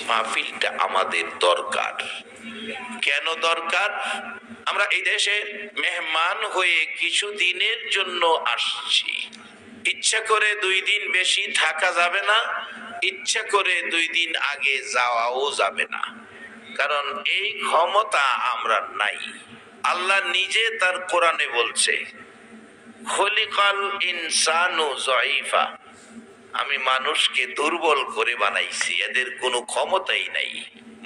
মাহফিলটা আমাদের দরকার। কেন দরকার? আমরা এই দেশে মেহমান হয়ে কিছু দিনের জন্য আসছি। ইচ্ছা করে 2 দিন বেশি থাকা যাবে না, ইচ্ছা করে 2 দিন আগে যাওয়াও যাবে না, কারণ এই ক্ষমতা আমরা নাই। আল্লাহ নিজে তার কোরআনে বলছে, খলিকাল ইনসানু যায়ীফা, আমি মানুষকে দুর্বল করে বানাইছি, এদের কোনো ক্ষমতাই নাই,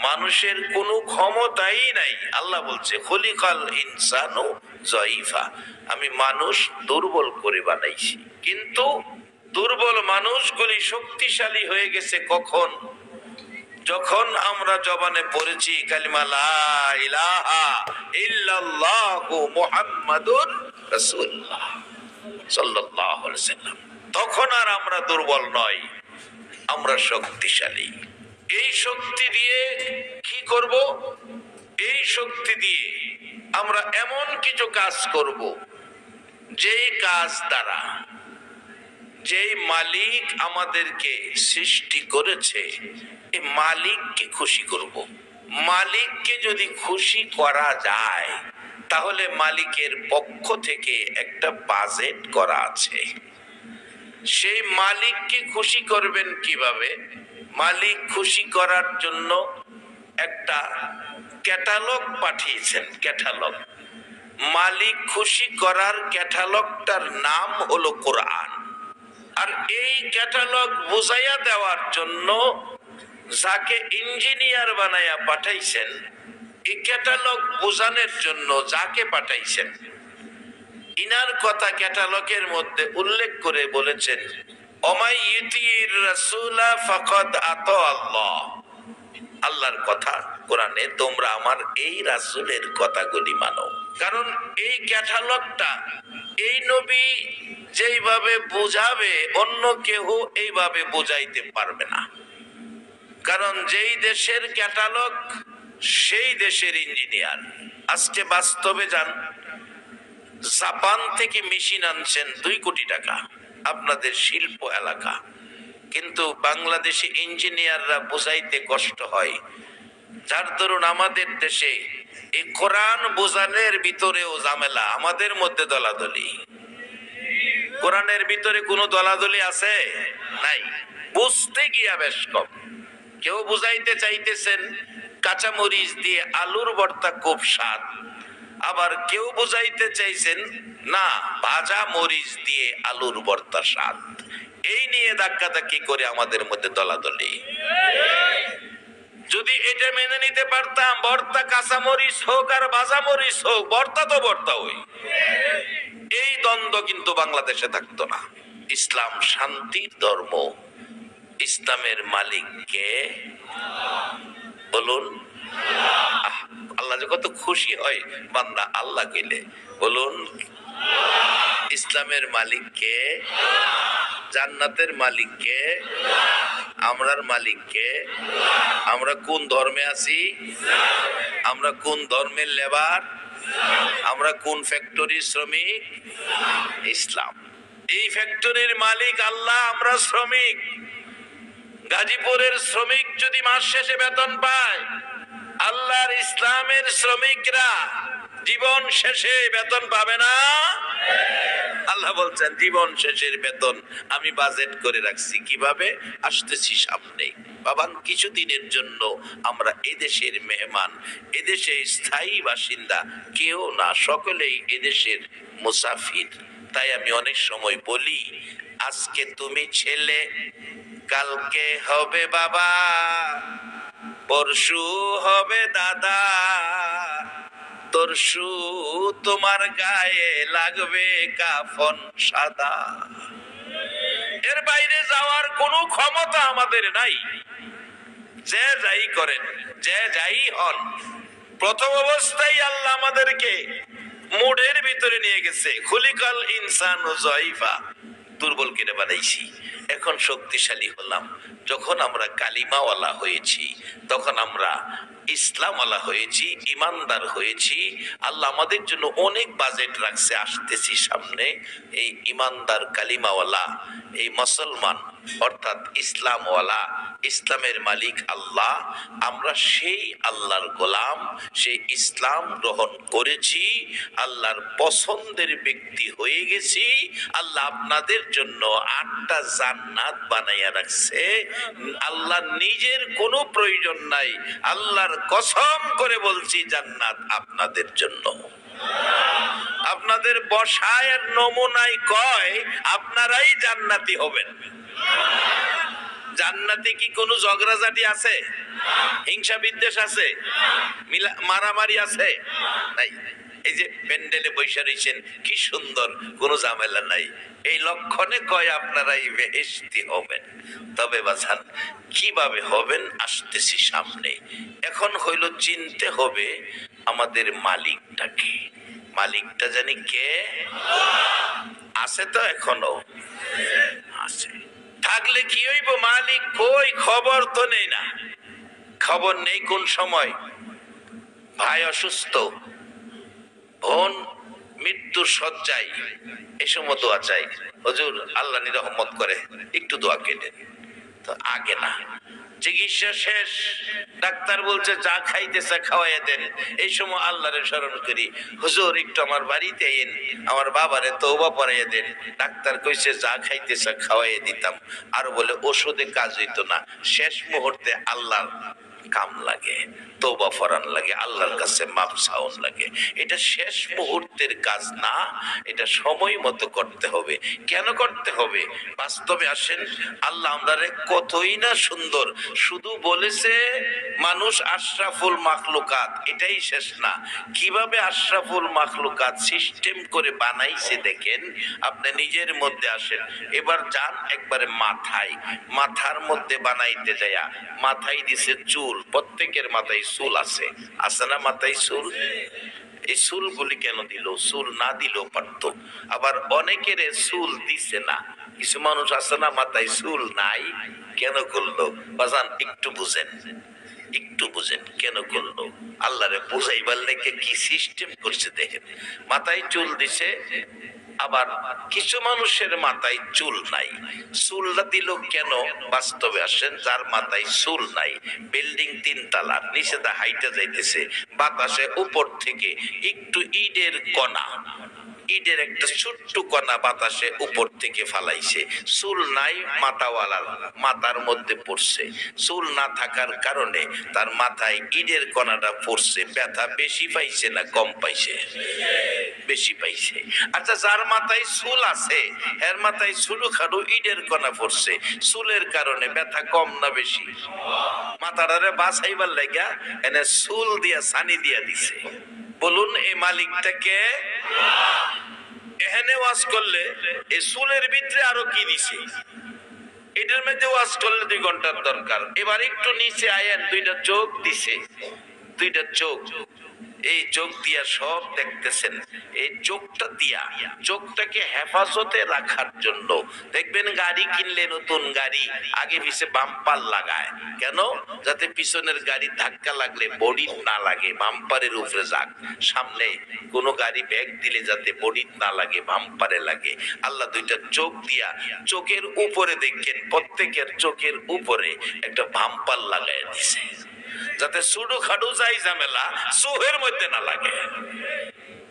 মানুষের কোনো ক্ষমতাই নাই। আল্লাহ বলছে খলিকাল ইনসানু যায়ীফা, আমি মানুষ দুর্বল করে বানাইছি। কিন্তু দুর্বল মানুষগুলি শক্তিশালী হয়ে গেছে কখন? যখন আমরা জবানে পড়েছি কালিমা লা ইলাহা ইল্লাল্লাহু মুহাম্মাদুর রাসূলুল্লাহ সাল্লাল্লাহু আলাইহি ওয়াসাল্লাম, তখন আর আমরা দুর্বল নয়, আমরা শক্তিশালী। এই শক্তি দিয়ে কি করব? এই শক্তি দিয়ে আমরা এমন কিছু কাজ করব, যেই কাজ দ্বারা যেই মালিক আমাদেরকে সৃষ্টি করেছে এই মালিককে খুশি করব। মালিককে যদি খুশি করা যায় তাহলে মালিকের পক্ষ থেকে একটা বাজেট করা আছে। সেই মালিককে খুশি করবেন কিভাবে? মালিক খুশি করার জন্য একটা ক্যাটালগ পাঠিয়েছেন। ক্যাটালগ, মালিক খুশি করার ক্যাটালগটার নাম হলো কোরআন। আর এই ক্যাটালগ বুঝাইয়া দেওয়ার জন্য যাকে ইঞ্জিনিয়ার বানাইয়া পাঠাইছেন, এই ক্যাটালগ বোঝানোর জন্য যাকে পাঠাইছেন, ইনার কথা ক্যাটালগের মধ্যে উল্লেখ করে বলেছেন, ওমাই ইউতির রাসূলা ফাকাদ আতা আল্লাহ। আল্লাহর কথা কোরআনে, তোমরা আমার এই রাসূলের কথাগুলি মানো। কারণ এই ক্যাটালগটা এই নবী যেইভাবে বুঝাবে অন্য কেউ এইভাবে বুঝাইতে পারবে না। কারণ যেই দেশের ক্যাটালগ সেই দেশের ইঞ্জিনিয়ার। আজকে বাস্তবে যান, জাপান থেকে মেশিন আনছেন 2 কোটি টাকা, আপনাদের শিল্প এলাকা, কিন্তু বাংলাদেশে ইঞ্জিনিয়াররা বোঝাইতে কষ্ট হয়। যার দরুন আমাদের দেশে এই কোরআন বোঝানোর ভিতরেও ঝামেলা, আমাদের মধ্যে দলাদলি। কোরআনের ভিতরে কোনো দলাদলি আছে? নাই। বুঝতে গিয়া বেশ কম। কেউ বুঝাইতে চাইতেছেন কাঁচামরিচ দিয়ে আলুর ভর্তা খুব স্বাদ, আবার কেউ বুঝাইতে চাইছেন না ভাজা মরিচ দিয়ে আলুর ভর্তা স্বাদ। এই নিয়ে ধাক্কাধাক্কি করে আমাদের মধ্যে দলাদলি। যদি এটা মেনে নিতে পারতাম, ভর্তা কাঁচামরিচ হোক আর ভাজা মরিচ হোক, ভর্তা তো ভর্তা হই, এই দ্বন্দ্ব কিন্তু বাংলাদেশে থাকতো না। ইসলাম শান্তির ধর্ম। ইসলামের মালিক কে? বলুন। আল্লাহ যে কত খুশি হয় বান্দা আল্লাহ কইলে। বলুন, ইসলামের মালিক কে? জান্নাতের মালিক কে? আমরার মালিক কে? আমরা কোন ধর্মে আছি? আমরা কোন ধর্মের লেবার? আমরা কোন ফ্যাক্টরির শ্রমিক? ইসলাম। এই ফ্যাক্টরির মালিক আল্লাহ, আমরা শ্রমিক। গাজীপুরের শ্রমিক যদি মাস শেষে বেতন পায়, আল্লাহর ইসলামের শ্রমিকরা জীবন শেষে বেতন পাবে না? আল্লাহ বলছেন জীবন শেষের বেতন আমি বাজেট করে রাখছি। কিভাবে? আসতেছি সামনে বাবান, কিছুদিনের জন্য আমরা এদেশের মেহমান, এদেশে স্থায়ী বাসিন্দা কেউ না, সকলেই এদেশের মুসাফির। তাই আমি অনেক সময় বলি, আজকে তুমি ছেলে, কালকে হবে বাবা, পরশু হবে দাদা, তরশু তোমার গায়ে লাগবে কাফন সাদা। এর বাইরে যাওয়ার কোনো ক্ষমতা আমাদের নাই। যে যাই করেন, যে যাই হন, প্রথম অবস্থায় আল্লাহ আমাদেরকে মুডের ভিতরে নিয়ে গেছে। খুলিকাল ইনসানু যায়ীফা, দুর্বল কেটে বানাইছি। এখন শক্তিশালী হলাম। যখন আমরা কালিমাওয়ালা হয়েছি, তখন আমরা ইসলামওয়ালা হয়েছি, ইমানদার হয়েছি। আল্লাহ আমাদের জন্য অনেক বাজেট রাখছে, আসতেছি সামনে। এই ইমানদার কালিমাওয়ালা, এই মুসলমান অর্থাৎ ইসলামওয়ালা, ইসলামের মালিক আল্লাহ। আমরা সেই আল্লাহর গোলাম, সেই ইসলাম গ্রহণ করেছি, আল্লাহর পছন্দের ব্যক্তি হয়ে গেছি। আল্লাহ আপনাদের জন্য 8টা জান্নাত বানাইয়া রাখছে। আল্লাহ নিজের কোনো প্রয়োজন নাই, আল্লাহর কসম করে বলছি জান্নাত আপনাদের জন্য। আপনাদের বসায়ের নমুনায় কয় আপনারাই জান্নাতি হবেন। জান্নাতে কি কোনো ঝগড়াঝাটি আছে? হিংসা বিদ্বেষ আছে? মারামারি আছে? নাই। এই যে প্যান্ডেলে বসে রয়েছেন, কি সুন্দর, কোনো ঝামেলা নাই। এই লক্ষণে কয় আপনারাই বেহেশতি হবেন। তবে বাজান কিভাবে হবেন আসতেছি সামনে। এখন হইল চিনতে হবে আমাদের মালিকটাকে। মালিকটা জানি কে? আছে তো এখনো আছে। থাকলে কি হইব? মালিক কই, খবর তো নেই না। খবর নেই কোন সময় ভাই অসুস্থ, বোন মৃত্যুর শয্যায়, এই সময় দোয়া চাই, হুজুর আল্লাহ নিরহমত করে একটু দোয়া কেটেন। তো আগে না, চিকিৎসা শেষ, ডাক্তার বলছে যা খাইতেছে খাওয়াইয়া দেন। এই সময় আল্লাহরে স্মরণ করি, হুজুর একটু আমার বাড়িতে এন, আমার বাবারে তওবা পড়াইয়া দেন। ডাক্তার কইছে যা খাইতেছে খাওয়াইয়া দিতাম। আর বলে ওষুধে কাজ হইতো না। শেষ মুহূর্তে আল্লাহর কাম লাগে, তওবা ফরান লাগে, আল্লাহর কাছে মাপ চাওন লাগে। এটা শেষ মুহূর্তের কাজ না, এটা সময় মতো করতে হবে। কেন করতে হবে? বাস্তবে আসেন, আল্লাহ আমাদের কতই না সুন্দর। শুধু বলেছে মানুষ আশরাফুল মাখলুকাত, এটাই শেষ না। কিভাবে আশরাফুল মাখলুকাত সিস্টেম করে বানাইছে দেখেন। আপনি নিজের মধ্যে আসেন, এবার যান একবারে মাথায়। মাথার মধ্যে বানাইতে যায়া মাথায় দিছে চুল। প্রত্যেকের মাথায় চুল আছে, আছে না মাথায় চুল? এই চুলগুলি কেন দিল? চুল না দিলেও পারত। আবার অনেকের চুল দিছে না। কিছু মানুষ আছে না মাথায় চুল নাই, কেন করলো? বাজান একটু বুঝেন, একটু বুঝেন কেন করলো। আল্লাহরে বুঝাইবার লেগে কি সিস্টেম করছে দেখেন। মাথায় চুল দিছে, আবার কিছু মানুষের মাথায় চুল নাই। চুলটা দিল কেন? বাস্তবে আসেন, যার মাথায় চুল নাই, বিল্ডিং 3 তলার, নিচে দা হাইটা যাইতেছে, বাতাসে উপর থেকে একটু ইটের কণা, ইটের একটা ছোট্ট কণা বাতাসে উপর থেকে ফালাইছে। চুল নাই মাথাওয়ালার মাথার মধ্যে পড়ছে। চুল না থাকার কারণে তার মাথায় ইটের কণাটা পড়ছে। ব্যথা বেশি পাইছে না কম পাইছে? বেশি পাইছে। আচ্ছা, যার মাথায় চুল আছে এর মাথায় ছোট খাটো ইটের কণা পড়ছে, চুলের কারণে ব্যথা কম না বেশি? মাথাটারে বাঁচাইবার লাগা এনে চুল দিয়া ছানি দিয়া দিছে। বলুন এই মালিকটাকে? এখানে ওয়াজ করলে এই চুলের ভিতরে আরো কি দিছে? এটার মধ্যে ওয়াজ করলে 2 ঘন্টার দরকার। এবার একটু নিচে আয়েন, 2টা চোখ দিছে, 2টা চোখ। এই চোখ দিয়া সব দেখতেছেন। এই চোখটা দিয়া চোখটাকে হেফাজতে রাখার জন্য দেখবেন গাড়ি কিনলে, নতুন গাড়ি আগে পিছে বাম্পার লাগায়। কেন? যাতে পিছনের গাড়ি ধাক্কা লাগলে বডি না লাগে, বাম্পারের উপরে যাক। সামনে কোনো গাড়ি ব্যাগ দিলে যাতে বডি না লাগে, বাম্পারে লাগে। আল্লাহ 2টা চোখ দিয়া চোখের উপরে দেখেন, প্রত্যেকের চোখের উপরে একটা বাম্পার লাগায় দিছে, যাতে ছোট খাটো যাই ঝামেলা চোখের মধ্যে না লাগে।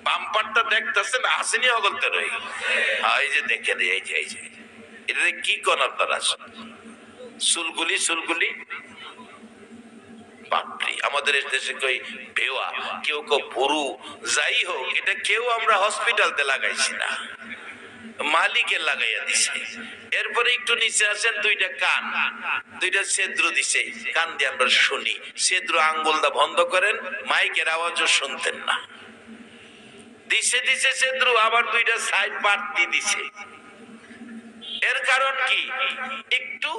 বাম্পারটা দেখতেছেন, আসেনি হগলতে রই। এই যে দেখেন, এই যে এই যে এটা কি কোন আপনারা চুলগুলি, চুলগুলি বাপরে। আমাদের দেশে কই বেওয়া, কেউ কেউ বুড়ু, যাই হোক, এটা কেউ আমরা হসপিটালতে লাগাইছি না, মালিকের লাগাইয়া দিছে। এরপরে একটু নিচে আসেন, 2টা কান, 2টা ছিদ্র দিছে, কান দিয়ে আমরা শুনি। ছিদ্র আঙ্গুলটা বন্ধ করেন, মাইকের আওয়াজও শুনতেন না। দিছে দিছে ছিদ্র, আবার 2টা সাইড বাড়তি দিছে। এর কারণ কি? একটু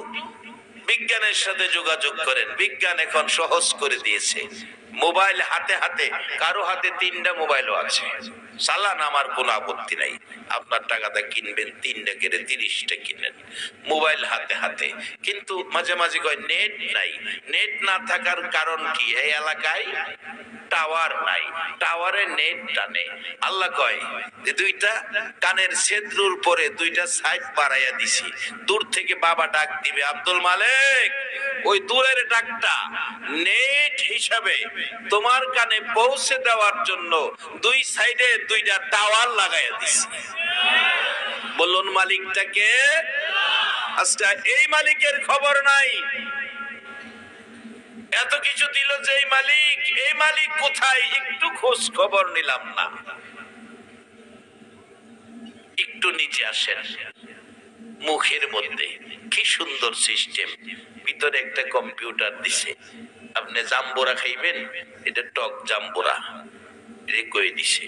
বিজ্ঞানের সাথে যোগাযোগ করেন। বিজ্ঞান এখন সহজ করে দিয়েছে। মোবাইল হাতে হাতে, কারো হাতে 3টা মোবাইলও আছে। চালান, আমার কোনো আপত্তি নাই। আপনার টাকাটা কিনবেন, 3টা কেড়ে 30টা কিনেন, মোবাইল হাতে হাতে। কিন্তু মাঝে মাঝে কয় নেট নাই। নেট না থাকার কারণ কি? এই এলাকায় টাওয়ার নাই, টাওয়ারে নেট টানে। আল্লাহ কয় যে 2টা কানের ছেদ্রুর পরে 2টা সাইড বাড়াইয়া দিছি। দূর থেকে বাবা ডাক দিবে, আব্দুল মালিক, ওই দূরের ডাকটা নেট হিসাবে তোমার কানে পৌঁছে দেওয়ার জন্য 2 সাইডে 2টা টাওয়ার লাগাইয়া দিছি। বলুন মালিকটাকে? আচ্ছা, এই মালিকের খবর নাই। এত কিছু দিল যে এই মালিক, এই মালিক কোথায় একটু খোঁজ খবর নিলাম না। একটু নিচে আসেন, মুখের মধ্যে কি সুন্দর সিস্টেম, ভিতরে একটা কম্পিউটার দিছে। আপনি জাম্বুরা খাইবেন, এটা টক জাম্বুরা, এটা কয়ে দিছে।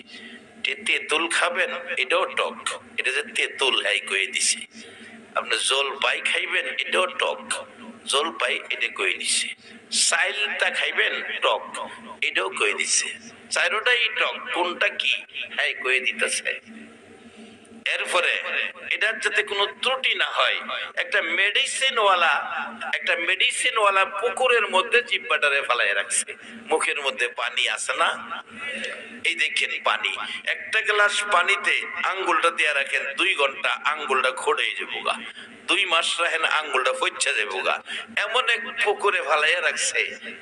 তেঁতুল খাবেন, এটাও টক, এটা যে তেঁতুল এই কয়ে দিছে। আপনি জলপাই খাইবেন, এটাও টক, জলপাই এটা কয়ে দিছে। চাইলটা খাইবেন, টক, এটাও কয়ে দিছে। চাইরোটাই টক, কোনটা কি হ্যাঁ কয়ে দিতেছে। এরপরে এটার যাতে কোনো ত্রুটি না হয়, একটা মেডিসিনওয়ালা পুকুরের মধ্যে জিব্বাটারে ফেলায় রাখছে। মুখের মধ্যে পানি আছে না, এই দেখেন পানি। একটা গ্লাস পানিতে আঙ্গুলটা দিয়ে রাখেন, 2 ঘন্টা আঙ্গুলটা খড়ে যাবো গা। 2 মাস রাখেন, আঙ্গুলটা ফচ্ছা যাবো গা। এমন এক পুকুরে ফেলাইয়া রাখছে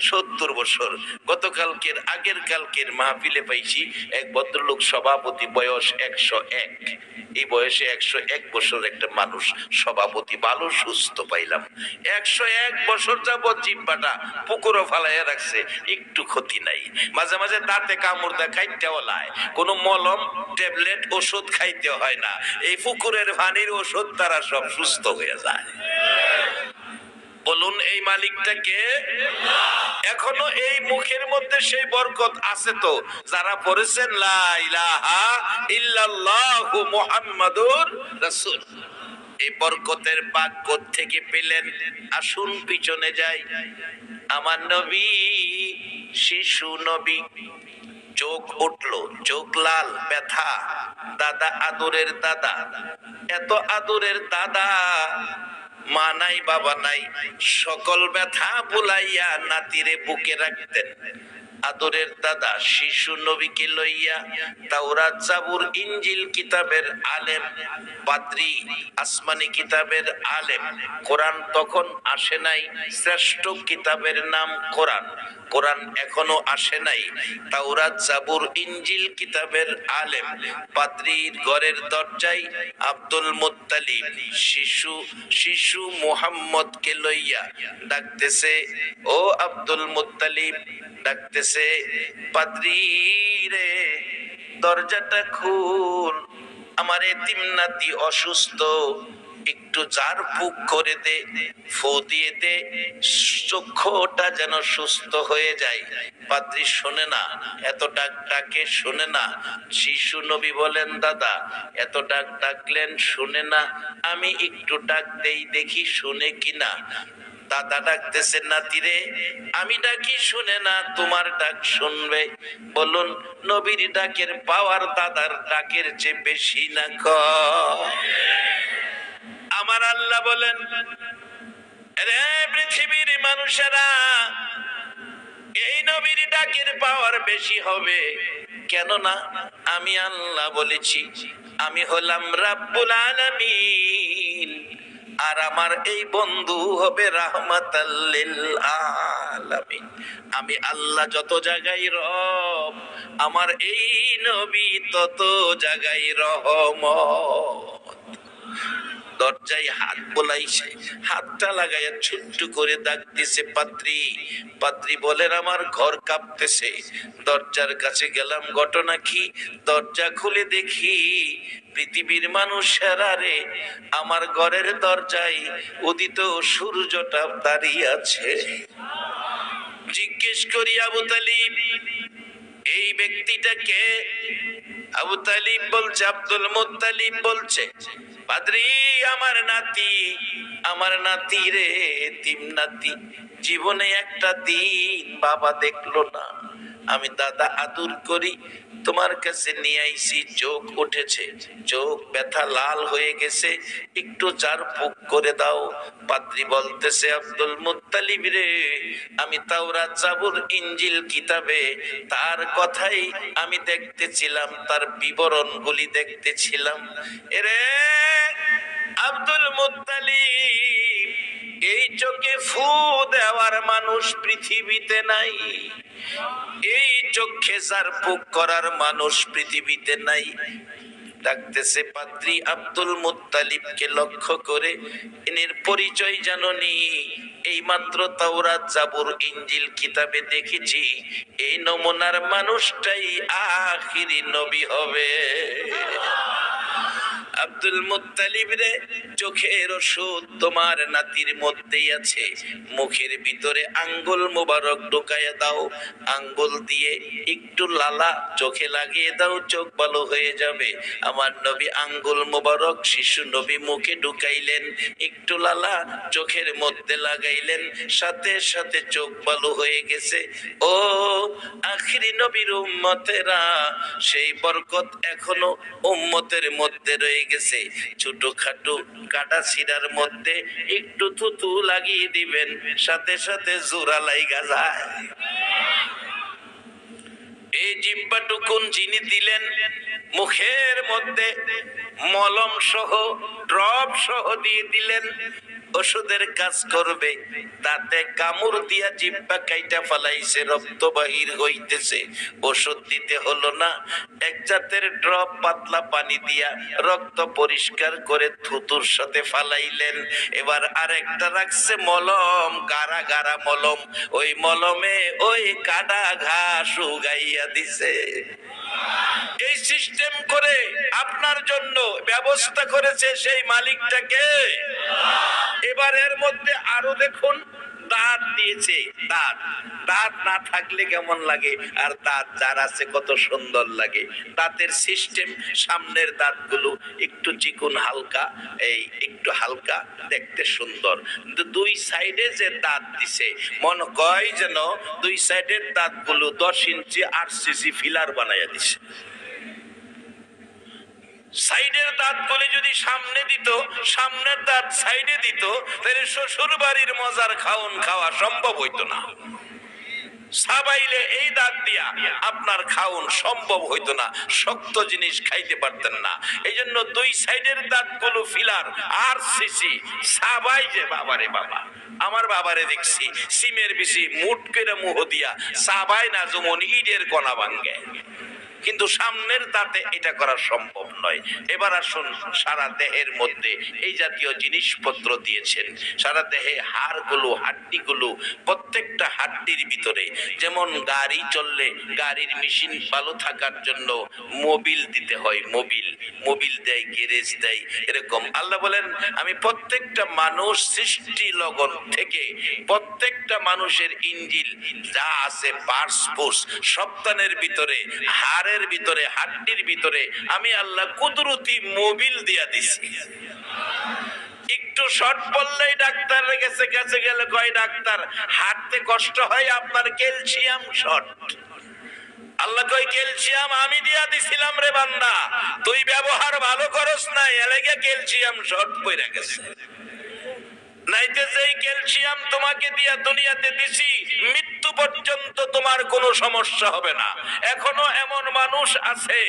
70 বছর। গতকালকের আগের কালকের মাহফিলে পাইছি এক ভদ্রলোক সভাপতি, বয়স 101। এই বয়সে 101 বছর একটা মানুষ সভাপতি, ভালো সুস্থ পাইলাম। 101 বছর যাবত জিব্বাটা পুকুরে ফালাইয়া রাখছে, একটু ক্ষতি নাই। মাঝে মাঝে দাঁতে কামড় দেয়, খাইতেও লায়, কোনো মলম ট্যাবলেট ওষুধ খাইতে হয় না। এই পুকুরের পানির ওষুধ তারা সব সুস্থ হয়ে যায়। বলুন এই মালিকটাকে? এখনো এই মুখের মধ্যে সেই বরকত আছে তো, যারা পড়েছেন লা ইলাহা ইল্লাল্লাহু মুহাম্মাদুর রাসূল। এই বরকতের পাক থেকে পেলেন? আসুন পিছনে যাই। আমার নবী শিশু নবী, চোখ উঠলো, চোখ লাল, ব্যথা। দাদা, আদরের দাদা, এত আদরের দাদা, মা নাই বাবা নাই, সকল ব্যথা ভুলাইয়া নাতিরে বুকে রাখতেন। আদরের দাদা শিশু নবীকে লইয়া তাওরাত, জাবুর, ইনজিল কিতাবের আলেম, পাদ্রী, আসমানি কিতাবের আলেম। কোরআন তখন আসে নাই, শ্রেষ্ঠ কিতাবের নাম কোরআন। কোরআন এখনো আসে নাই। তাওরাত, জাবুর, ইনজিল কিতাবের আলেম, পাদ্রীর ঘরের দরজায় আব্দুল মুত্তালিব শিশু মুহাম্মদকে লইয়া ডাকতেছে, ও আব্দুল মুত্তালিব, ডাকতেছে, পাদ্রী রে দরজাটা খুল, আমার এতিম নাতি অসুস্থ, একটু জার ফুক করে দে, ফু দিয়ে দে, চক্ষুটা যেন সুস্থ হয়ে যায়। পাদ্রী শোনে না, এত ডাক ডাকে শোনে না। শিশু নবী বলেন, দাদা এত ডাক ডাকলেন শুনে না, আমি একটু ডাক দেই, দেখি শুনে কিনা। দাদা ডাকতেছে, নাতিরে আমি ডাকি শুনে না, তোমার ডাক শুনবে। বলুন নবীর ডাকের পাওয়ার দাদার ডাকের চেয়ে বেশি না কম? আমার আল্লাহ বলেন, রে পৃথিবীর মানুষেরা, এই নবীর ডাকের পাওয়ার বেশি হবে। কেননা আমি আল্লাহ বলেছি, আমি হলাম রাব্বুল আলামিন, আর আমার এই বন্ধু হবে রাহমাতাল লিল আলামিন। আমি আল্লাহ যত জায়গায় রব, আমার এই নবী তত জায়গায় রহমত। দরজায় হাত বোলাইছে, হাতটা লাগাইয়া ছোট্ট করে ডাক দিছে, পাদ্রী। পাদ্রী বলেন, আমার ঘর কাঁপতেছে। দরজার কাছে গেলাম, ঘটনা কি? দরজা খুলে দেখি পৃথিবীর মানুষেরা রে, আমার ঘরের দরজায় উদিত সূর্যটা দাঁড়িয়ে আছে। জিজ্ঞেস করি, আবু তালিব এই ব্যক্তিটাকে? আবু তালিব বলছে, আব্দুল মুত্তালিব বলছে, পাদ্রী আমার নাতি, আমার নাতি রে, এতিম নাতি, জীবনে একটা দিন বাবা দেখলো না। আমি দাদা আদর করি, তোমার কাছে নিয়ে আইছি, চোখ উঠেছে, চোখ ব্যথা লাল হয়ে গেছে, একটু জার ফুক করে দাও। পাদ্রী বলতেছে, আব্দুল মুত্তালিব রে, আমি তাওরাত জাবুর ইনজিল কিতাবে তার কথাই আমি দেখতেছিলাম, তার বিবরণগুলি দেখতেছিলাম। এরে আব্দুল মুত্তালিব, এই চোখে ফু দেওয়ার মানুষ পৃথিবীতে নাই, এই চোখে জারফুক করার মানুষ পৃথিবীতে নাই। ডাকতেছে পাদ্রী আব্দুল মুত্তালিবকে লক্ষ্য করে, এর পরিচয় জানোনি? এই মাত্র তাওরাত জাবুর ইনজিল কিতাবে দেখেছি এই নমুনার মানুষটাই আখিরি নবী হবে। আব্দুল মুত্তালিব রে, চোখের ওষুধ তোমার নাতির মধ্যেই আছে, মুখের ভিতরে আঙ্গুল মোবারক ঢুকাইয়া দাও, আঙ্গুল দিয়ে একটু লালা চোখে লাগিয়ে দাও, চোখ ভালো হয়ে যাবে। আমার নবী আঙ্গুল মোবারক শিশু নবী মুখে ঢুকাইলেন, একটু লালা চোখের মধ্যে লাগাইলেন, সাথে সাথে চোখ ভালো হয়ে গেছে। ও আখিরি নবীর উম্মতেরা, সেই বরকত এখনো উম্মতের মধ্যে রয়ে গেছে। ছোটখাটো কাটা ছিড়ার মধ্যে একটু থুতু লাগিয়ে দিবেন, সাথে সাথে জোড়া লাইগা যায়। এই জিহ্বাটুকুন যিনি দিলেন, মুখের মধ্যে মলম সহ ড্রপ সহ দিয়ে দিলেন, ওষুধের কাজ করবে। তাতে কামড় দিয়া জিহ্বা কাইটা ফালাইছে, রক্ত বাহির হইতেছে, ওষুধ দিতে হলো না, এক জাতের ড্রপ পাতলা পানি দিয়া রক্ত পরিষ্কার করে থুতুর সাথে ফালাইলেন। এবার আরেকটা রাখছে মলম, গাড়া গাড়া মলম, ওই মলমে ওই কাটা ঘাস উগাইয়া দিছে। এই সিস্টেম করে আপনার জন্য ব্যবস্থা করেছে সেই মালিকটাকে। এবার এর মধ্যে আরো দেখুন, দাঁত দিয়েছে। দাঁত, দাঁত না থাকলে কেমন লাগে, আর দাঁত যার আছে কত সুন্দর লাগে। দাঁতের সিস্টেম, সামনের দাঁতগুলো একটু চিকুন হালকা, এই একটু হালকা, দেখতে সুন্দর। কিন্তু দুই সাইডে যে দাঁত দিছে, মনে কয় যেন দুই সাইডের দাঁতগুলো 10 ইঞ্চি আরসিসি ফিলার বানাইয়া দিছে। সাইডের দাঁতগুলি যদি সামনে দিত, সামনের দাঁত সাইডে দিত, তাহলে শ্বশুর বাড়ির মজার খাওন খাওয়া সম্ভব হইতো না। সাবাইলে এই দাঁত দিয়া আপনার খাওন সম্ভব হইতো না, শক্ত জিনিস খাইতে পারতেন না। এই জন্য দুই সাইডের দাঁতগুলো ফিলার আর সিসি সাবাই যে। বাবারে বাবা, আমার বাবারে দেখছি সিমের বেশি মুট করে মুহ দিয়া সাবাই না, যেমন ইটের কণা ভাঙ্গে, কিন্তু সামনের দাঁতে এটা করা সম্ভব নয়। এবার আসুন, সারা দেহের মধ্যে এই জাতীয় জিনিসপত্র দিয়েছেন, সারা দেহে হাড়গুলো, হাড্ডিগুলো, প্রত্যেকটা হাড্ডির ভিতরে। যেমন গাড়ি চললে গাড়ির মেশিন ভালো থাকার জন্য মোবিল দিতে হয়, মোবিল, মোবিল দেয়, গ্যারেজ দেয়, এরকম আল্লাহ বলেন আমি প্রত্যেকটা মানুষ সৃষ্টি লগন থেকে প্রত্যেকটা মানুষের ইঞ্জিল যা আছে পার্সপুস সপ্তাহের ভিতরে, হাড়ের ভিতরে, হাড্ডির ভিতরে আমি আল্লাহ কুদরতি মোবিল দিয়া দিছি। একটু শর্ট পড়লেই ডাক্তারের কাছে কাছে গেলে কয় ডাক্তার হাঁটতে কষ্ট হয়, আপনার ক্যালসিয়াম শর্ট। আল্লাহ কই ক্যালসিয়াম আমি দিয়া দিছিলাম রে বান্দা, তুই ব্যবহার ভালো করস না, এলাকা ক্যালসিয়াম শর্ট পড়ে গেছে। নাইতে যেই ক্যালসিয়াম তোমাকে দিয়া দুনিয়াতে দিছি, মৃত্যু পর্যন্ত তোমার কোনো সমস্যা হবে না। এখনো এমন মানুষ আছে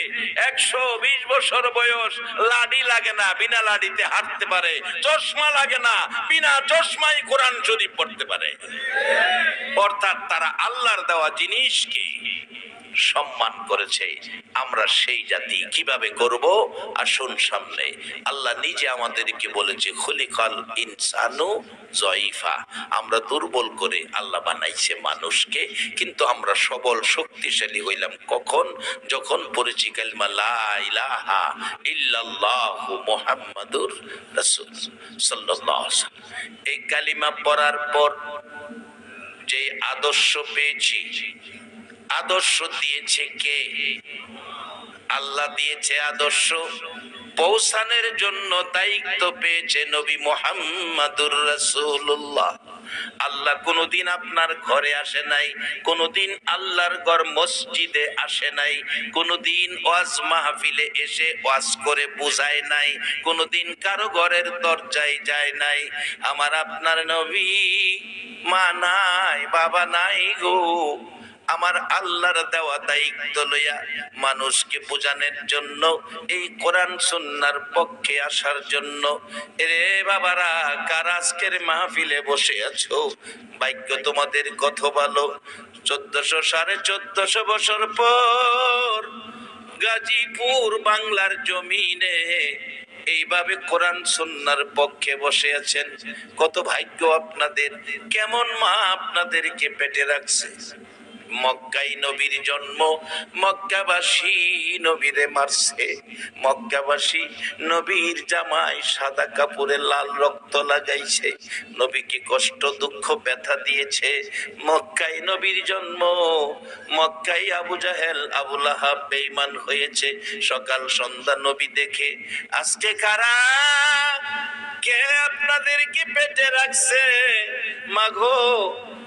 120 বছর বয়স, লাডি লাগে না, বিনা লাডিতে হাঁটতে পারে, চশমা লাগে না, বিনা চশমায় কোরআন শরীফ পড়তে পারে। অর্থাৎ তারা আল্লাহর দেওয়া জিনিসকে সম্মান করেছে। আমরা সেই জাতি কিভাবে করব? আসুন সামনে আল্লাহ নিজে আমাদেরকে বলেছে খুলিকাল ইনসানু জয়ীফা, আমরা দুর্বল করে আল্লাহ বানাইছে মানুষকে, কিন্তু আমরা সবল শক্তিশালী হইলাম কখন? যখন পড়েছি কালিমা লা ইলাহা ইল্লাল্লাহু মুহাম্মাদুর রাসূল সাল্লাল্লাহু আলাইহি ওয়াসাল্লাম। এই কালিমা পড়ার পর যে আদর্শ পেয়েছি, আদর্শ দিয়েছে কে? আল্লাহ দিয়েছে আদর্শ। পৌঁছানোর জন্য দায়িত্ব পেয়েছে নবী মুহাম্মাদুর রাসূলুল্লাহ আল্লাহ কোনোদিন আপনার ঘরে আসে নাই, কোনোদিন আল্লাহর ঘর মসজিদে আসে নাই, কোনোদিন ওয়াজ মাহফিলে এসে ওয়াজ করে বুঝায় নাই, কোনোদিন কারো ঘরের দরজায় যায় নাই। আমার আপনার নবী মা নাই, বাবা নাই গো, আমার আল্লাহর দেওয়া দায়িত্ব লইয়া মানুষকে বোঝানোর জন্য, এই কোরআন সুন্নাহর পক্ষে আসার জন্য। এরে বাবারা, কার আজকের মাহফিলে বসে আছো? ভাগ্য তোমাদের কত ভালো। 1400 বছর পর গাজীপুর বাংলার জমিনে এইভাবে কোরআন সুন্নাহর পক্ষে বসে আছেন। কত ভাগ্য আপনাদের। কেমন মা আপনাদেরকে পেটে রাখছে। মক্কায় নবীর জন্ম, মক্কাবাসী নবীরে মারছে, মক্কাবাসী নবীর জামায় সাদা কাপড়ে লাল রক্ত লাগাইছে, নবীকে কষ্ট দুঃখ ব্যথা দিয়েছে। মক্কায় নবীর জন্ম, মক্কায় আবু জাহেল আবু লাহাব বেঈমান হয়েছে, সকাল সন্ধ্যা নবী দেখে। আজকে কারা কে আপনাদেরকে পেটে রাখছে? মাগো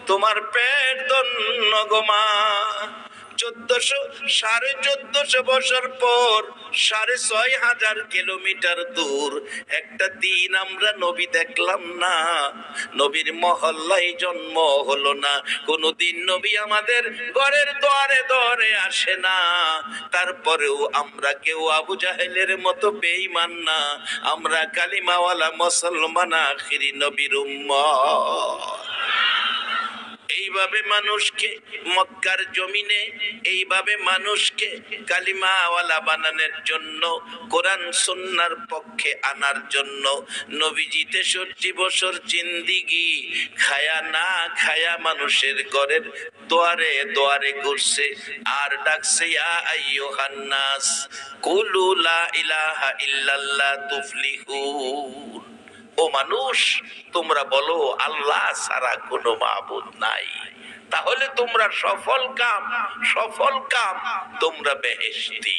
তোমার পেট ধন্য গো মা। 1400 বছর পর 6500 কিলোমিটার দূর একটা দিন আমরা নবী দেখলাম না, নবীর মহল্লায় জন্ম হলো না, কোনদিন নবী আমাদের ঘরের দ্বারে দ্বারে আসে না। তারপরেও আমরা কেউ আবু জাহেলের মতো বেঈমান না, আমরা কালিমাওয়ালা মুসলমান, আখিরি নবীর উম্মত। এইভাবে মানুষকে মক্কার জমিনে, এইভাবে মানুষকে কালিমাওয়ালা বানানোর জন্য, কোরআন সুন্নাহর পক্ষে আনার জন্য নবীজি 63 বছর জিন্দিগি খায়া না খায়া মানুষের ঘরের দুয়ারে দুয়ারে ঘুরছে আর ডাকছে, ইয়া আইয়ুহান নাস কুলু লা ইলাহা ইল্লাল্লাহ তুফলিহুন। ও মানুষ, তোমরা বলো আল্লাহ ছাড়া কোনো মাবুদ নাই, তাহলে তোমরা সফল কাম, তোমরা বেহেশতি।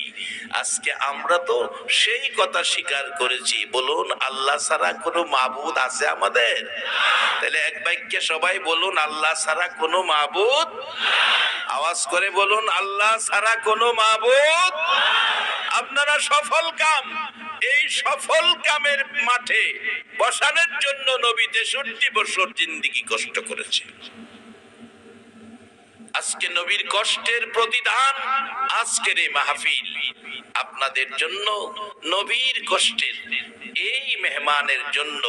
আজকে আমরা তো সেই কথা স্বীকার করেছি। বলুন, আল্লাহ ছাড়া কোনো মাবুদ আছে আমাদের? তাহলে এক বাক্যে সবাই বলুন, আল্লাহ ছাড়া কোনো মাবুদ। আওয়াজ করে বলুন, আল্লাহ ছাড়া কোনো মাবুদ। আপনারা সফল কাম, এই সফল কামের মাঠে বসানোর জন্য নবী 63 বছর জিন্দেগি কষ্ট করেছে। আজকে নবীর কষ্টের প্রতিদান আজকের এই মাহফিল আপনাদের জন্য। নবীর কষ্টের এই মেহমানের জন্য,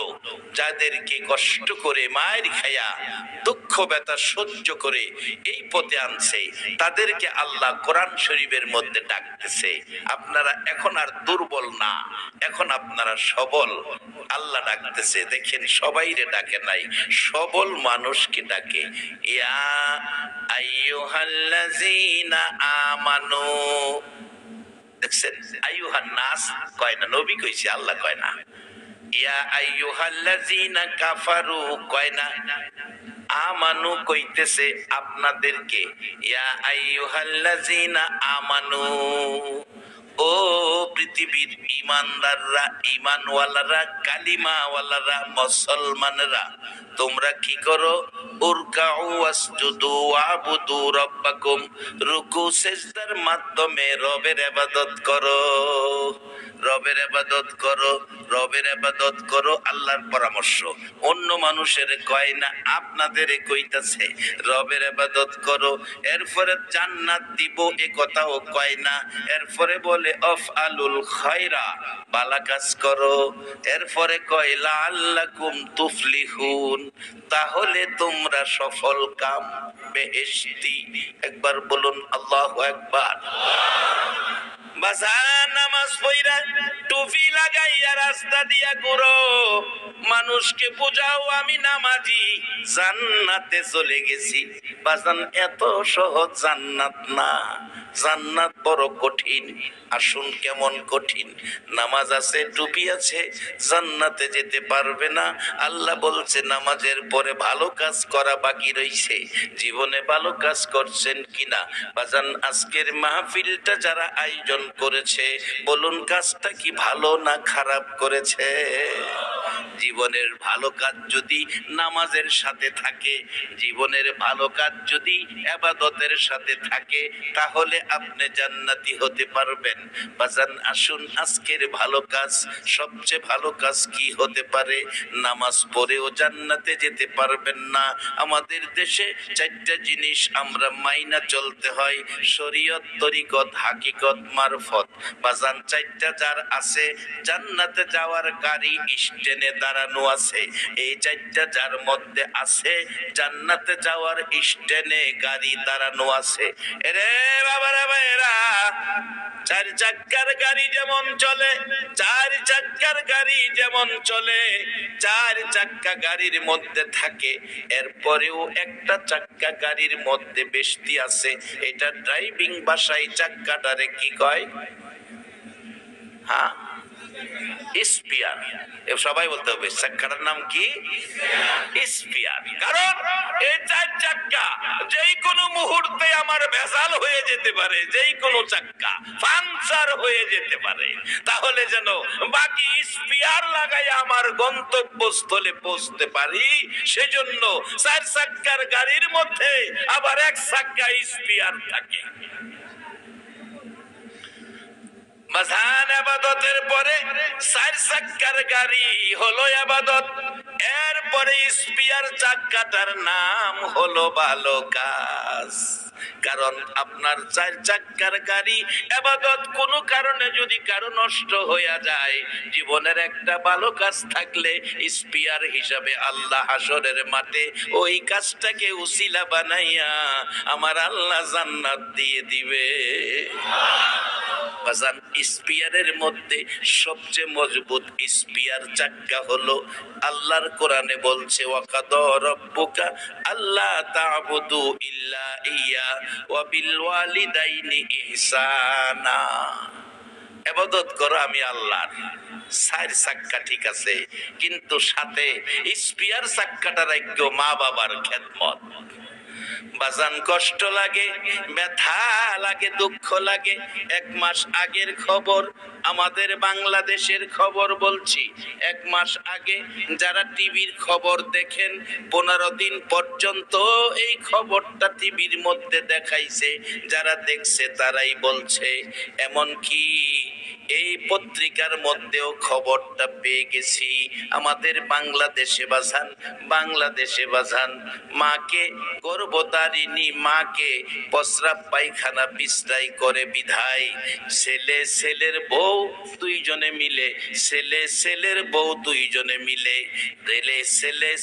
যাদেরকে কষ্ট করে মায়ের খায়া দুঃখ ব্যথা সহ্য করে এই পথে আনছে, তাদেরকে আল্লাহ কোরআন শরীফের মধ্যে ডাকতেছে। আপনারা এখন আর দুর্বল না, এখন আপনারা সবল। আল্লাহ ডাকতেছে, দেখেন সবাইরে ডাকে নাই, সবল মানুষকে ডাকে। ইয়া আইয়ুহাল্লাযীনা আমানু। দেখছেন, আইয়ুহান নাস কয় না, নবী কইছে, আল্লাহ কয় না। ইয়া আইয়ুহাল্লাযীনা কাফারু কয় না, আমানু কইতেছে আপনাদেরকে। ইয়া আইয়ুহাল্লাযীনা আমানু, ও পৃথিবীর ইমানদাররা, ইমানওয়ালারা, কালিমাওয়ালারা, মুসলমানরা, তোমরা কি করো? উরকাউ ওয়াসজুদু ওয়াবুদু রাব্বাকুম, রুকু সিজদার মাধ্যমে রবের ইবাদত করো, রবের ইবাদত করো, রবের ইবাদত করো। আল্লাহর পরামর্শ, অন্য মানুষের কয় না, আপনাদের কইতাছে রবের ইবাদত করো। এরপরে জান্নাত দিব এ কথাও কয় না, এরপরে বলে আফআলুল খায়রা, ভালো কাজ করো। এরপরে কয় লাআল্লাকুম তুফলিহুন, তাহলে তোমরা সফল কাম বেহেশতি। একবার বলুন আল্লাহু আকবার। বাজার নামাজ পড়া টুপি লাগাইয়া রাস্তা দিয়া ঘুরো, মানুষকে বুঝাও আমি নামাজি, জান্নাতে চলে গেছি। বাজান, এত সহজ জান্নাত না, জান্নাত বড় কঠিন। আসুন, কেমন কঠিন। নামাজ আছে, টুপি আছে, জান্নাতে যেতে পারবে না। আল্লাহ বলছে নামাজের পরে ভালো কাজ করা বাকি রইছে। জীবনে ভালো কাজ করছেন কিনা? বাজান, আজকের মাহফিলটা যারা আয়োজন করেছে, বলুন কাজটা কি ভালো না খারাপ করেছে? জীবনের ভালো কাজ যদি নামাজের সাথে থাকে, জীবনের ভালো কাজ যদি ইবাদতের সাথে থাকে, তাহলে আপনি জান্নাতি হতে পারবেন। বাজান আসুন, আজকের ভালো কাজ, সবচেয়ে ভালো কাজ কি হতে পারে? নামাজ পড়েও জান্নাতে যেতে পারবেন না। আমাদের দেশে চারটা জিনিস আমরা মাইনা চলতে হয়, শরীয়ত, তরিকত, হাকিকত, মারফত। বাজান চারটা যার আছে, জান্নাতে যাওয়ার গাড়ি স্ট্যান্ডে দাঁড়ানো আছে। এই চারটা যার মধ্যে আছে, জান্নাতে যাওয়ার স্ট্যান্ডে গাড়ি দাঁড়ানো আছে। এরে বাবারা ভাইরা, চার চাক্কার গাড়ি যেমন চলে, চার চাক্কার গাড়ি যেমন চলে, চার চাক্কা গাড়ির মধ্যে থাকে, এরপরেও একটা চাক্কা গাড়ির মধ্যে বেশি আছে। এটা ড্রাইভিং ভাষায় চাক্কাটারে কি কয়? হ্যাঁ, স্পিয়ার। সবাই বলতে হবে চাক্কাটার নাম কি? স্পিয়ার। কারণ এই চার চাক্কা যেই কোনো মুহূর্তে আমার ভেজাল হয়ে যেতে পারে, যেই কোনো চাক্কা পাংচার হয়ে যেতে পারে। তাহলে যেন বাকি স্পিয়ার লাগাই আমার গন্তব্যস্থলে পৌঁছতে পারি, সেজন্য চার চাক্কার গাড়ির মধ্যে আবার এক চাক্কা স্পিয়ার থাকে। মাঝান ইবাদতের পরে চার চাক্কার গাড়ি হলো ইবাদত, এরপরে স্পিয়ার চাক্কাটার নাম হলো ভালো কাজ। কারণ আপনার চার চাক্কার গাড়ি ইবাদত কোনো কারণে যদি কারো নষ্ট হয়ে যায়, জীবনের একটা ভালো কাজ থাকলে স্পিয়ার হিসাবে আল্লাহ হাসরের মাঠে ওই কাজটাকে উসিলা বানাইয়া আমার আল্লাহ জান্নাত দিয়ে দিবে। বাজান স্পিয়ারের মধ্যে সবচেয়ে মজবুত স্পিয়ার চাক্কা হলো, আল্লাহর কোরআনে বলছে ওয়াকাদা রাব্বুকা আল্লা তা'বুদু ইল্লা ইয়্যা ওয়া বিল ওয়ালিদাইনি ইহসানা। ইবাদত করো আমি আল্লাহর। চার চাক্কা ঠিক আছে, কিন্তু সাথে স্পিয়ার চাক্কাটা রাখো মা বাবার খেদমত। বাজান কষ্ট লাগে, ব্যথা লাগে, দুঃখ লাগে। এক মাস আগের খবর, আমাদের বাংলাদেশের খবর বলছি। এক মাস আগে যারা টিভির খবর দেখেন, 15 দিন পর্যন্ত এই খবরটা টিভির মধ্যে দেখাইছে। যারা দেখছে তারাই বলছে, এমন কি এই পত্রিকার মধ্যেও খবরটা পেয়ে গেছি, আমাদের বাংলাদেশে বাজান মাকে, গর্ভধারিণী মাকে প্রস্রাব পায়খানা বিশ্রাই করে বিধায় ছেলের বউ দুইজনে মিলে, ছেলের বউ দুইজনে মিলে,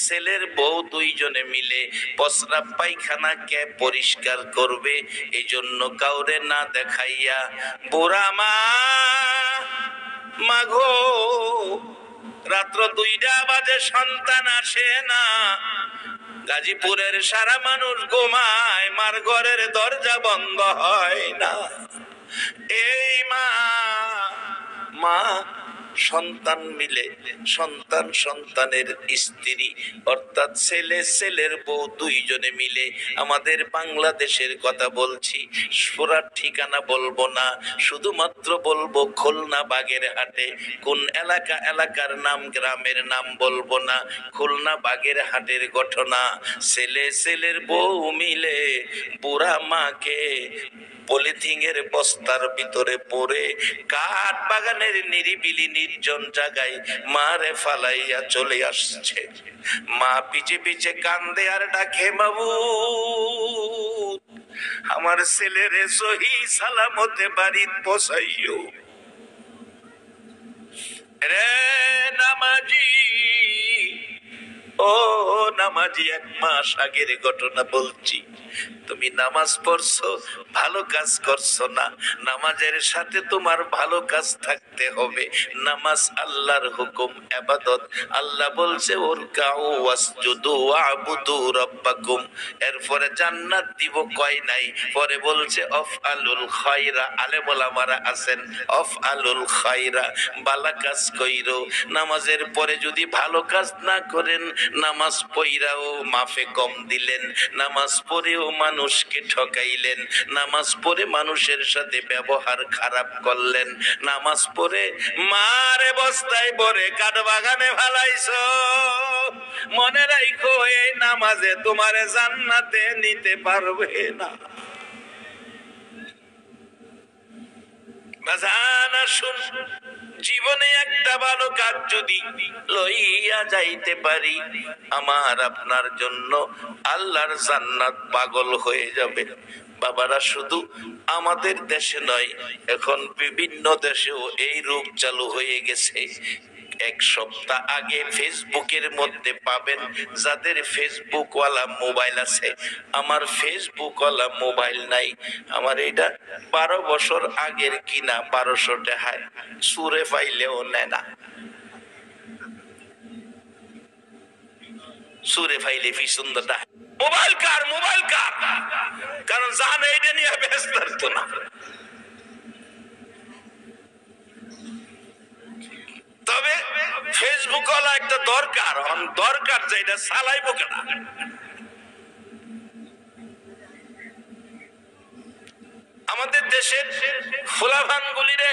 ছেলের বউ দুইজনে মিলে প্রস্রাব পায়খানা কে পরিষ্কার করবে? এই জন্য কাউরে না দেখাইয়া বুড়া মাঘো রাত্র 2টা বাজে সন্তান আসে না, গাজীপুরের সারা মানুষ ঘুমায়, মার ঘরের দরজা বন্ধ হয় না। এই মা সন্তান মিলে, সন্তানের স্ত্রী অর্থাৎ ছেলের বউ দুইজনে মিলে, আমাদের বাংলাদেশের কথা বলছি, পুরার ঠিকানা বলবো না, শুধুমাত্র বলবো খুলনা বাগেরহাটে। কোন এলাকার নাম, গ্রামের নাম বলবো না, খুলনা বাগেরহাটের ঘটনা। ছেলের বউ মিলে বুড়া মাকে পলিথিনের বস্তার ভিতরে পড়ে কাঠ বাগানের নিরিবিলি নির্জন জায়গায় মারে ফালাইয়া চলে আসছে। মা পিছে পিছে কান্দে আর ডাকে, বাবু আমার ছেলেরে সহি সালামতে বাড়ি পৌঁছাইও। রে নামাজি, ও নামাজি, 1 মাস আগের ঘটনা বলছি। তুমি নামাজ পড়ছো, ভালো কাজ করছো না, নামাজের সাথে তোমার ভালো কাজ থাকতে হবে। নামাজ আল্লাহর হুকুম, ইবাদত। আল্লাহ বলছে উরকাউ ওয়াসজুদু ওয়াবুদু রাব্বাকুম, এরপরে জান্নাত দিব কয় নাই, পরে বলছে আফআলুল খায়রা। আলেম ওলামারা আছেন, আফআলুল খায়রা, ভালো কাজ কইরো। নামাজের পরে যদি ভালো কাজ না করেন, নামাজ পড়াও মাফে কম দিলেন, নামাজ পড়েও মানুষ মানুষকে ঠকাইলেন, নামাজ পড়ে মানুষের সাথে ব্যবহার খারাপ করলেন, নামাজ পড়ে মারে বস্তায় ভরে কাঠ বাগানে ফালাইছো। মনে রাখো এই নামাজে তোমারে জান্নাতে নিতে পারবে না। জীবনে একটা ভালো কাজ যদি লইয়া যাইতে পারি, আমার আপনার জন্য আল্লাহর জান্নাত পাগল হয়ে যাবে। বাবারা, শুধু আমাদের দেশে নয়, এখন বিভিন্ন দেশেও এই রোগ চালু হয়ে গেছে। এক সপ্তাহ আগে ফেসবুকের মধ্যে পাবেন, যাদের ফেসবুক ওয়ালা মোবাইল আছে, আমার ফেসবুক ওয়ালা মোবাইল নাই, আমার এটা 12 বছর আগের কিনা 1200 টাকায়, সুরে পাইলেও নেয় না, সুরে পাইলে কি সুন্দর মোবাইল কার, মোবাইল কার, কারণ জানে এটা নিয়ে ব্যস্ত থাকতো না। তবে ফেসবুক ওয়ালা একটা দরকার, দরকার যে এটা চালাইবো কেনা। আমাদের দেশের ফুলাভান গুলিরে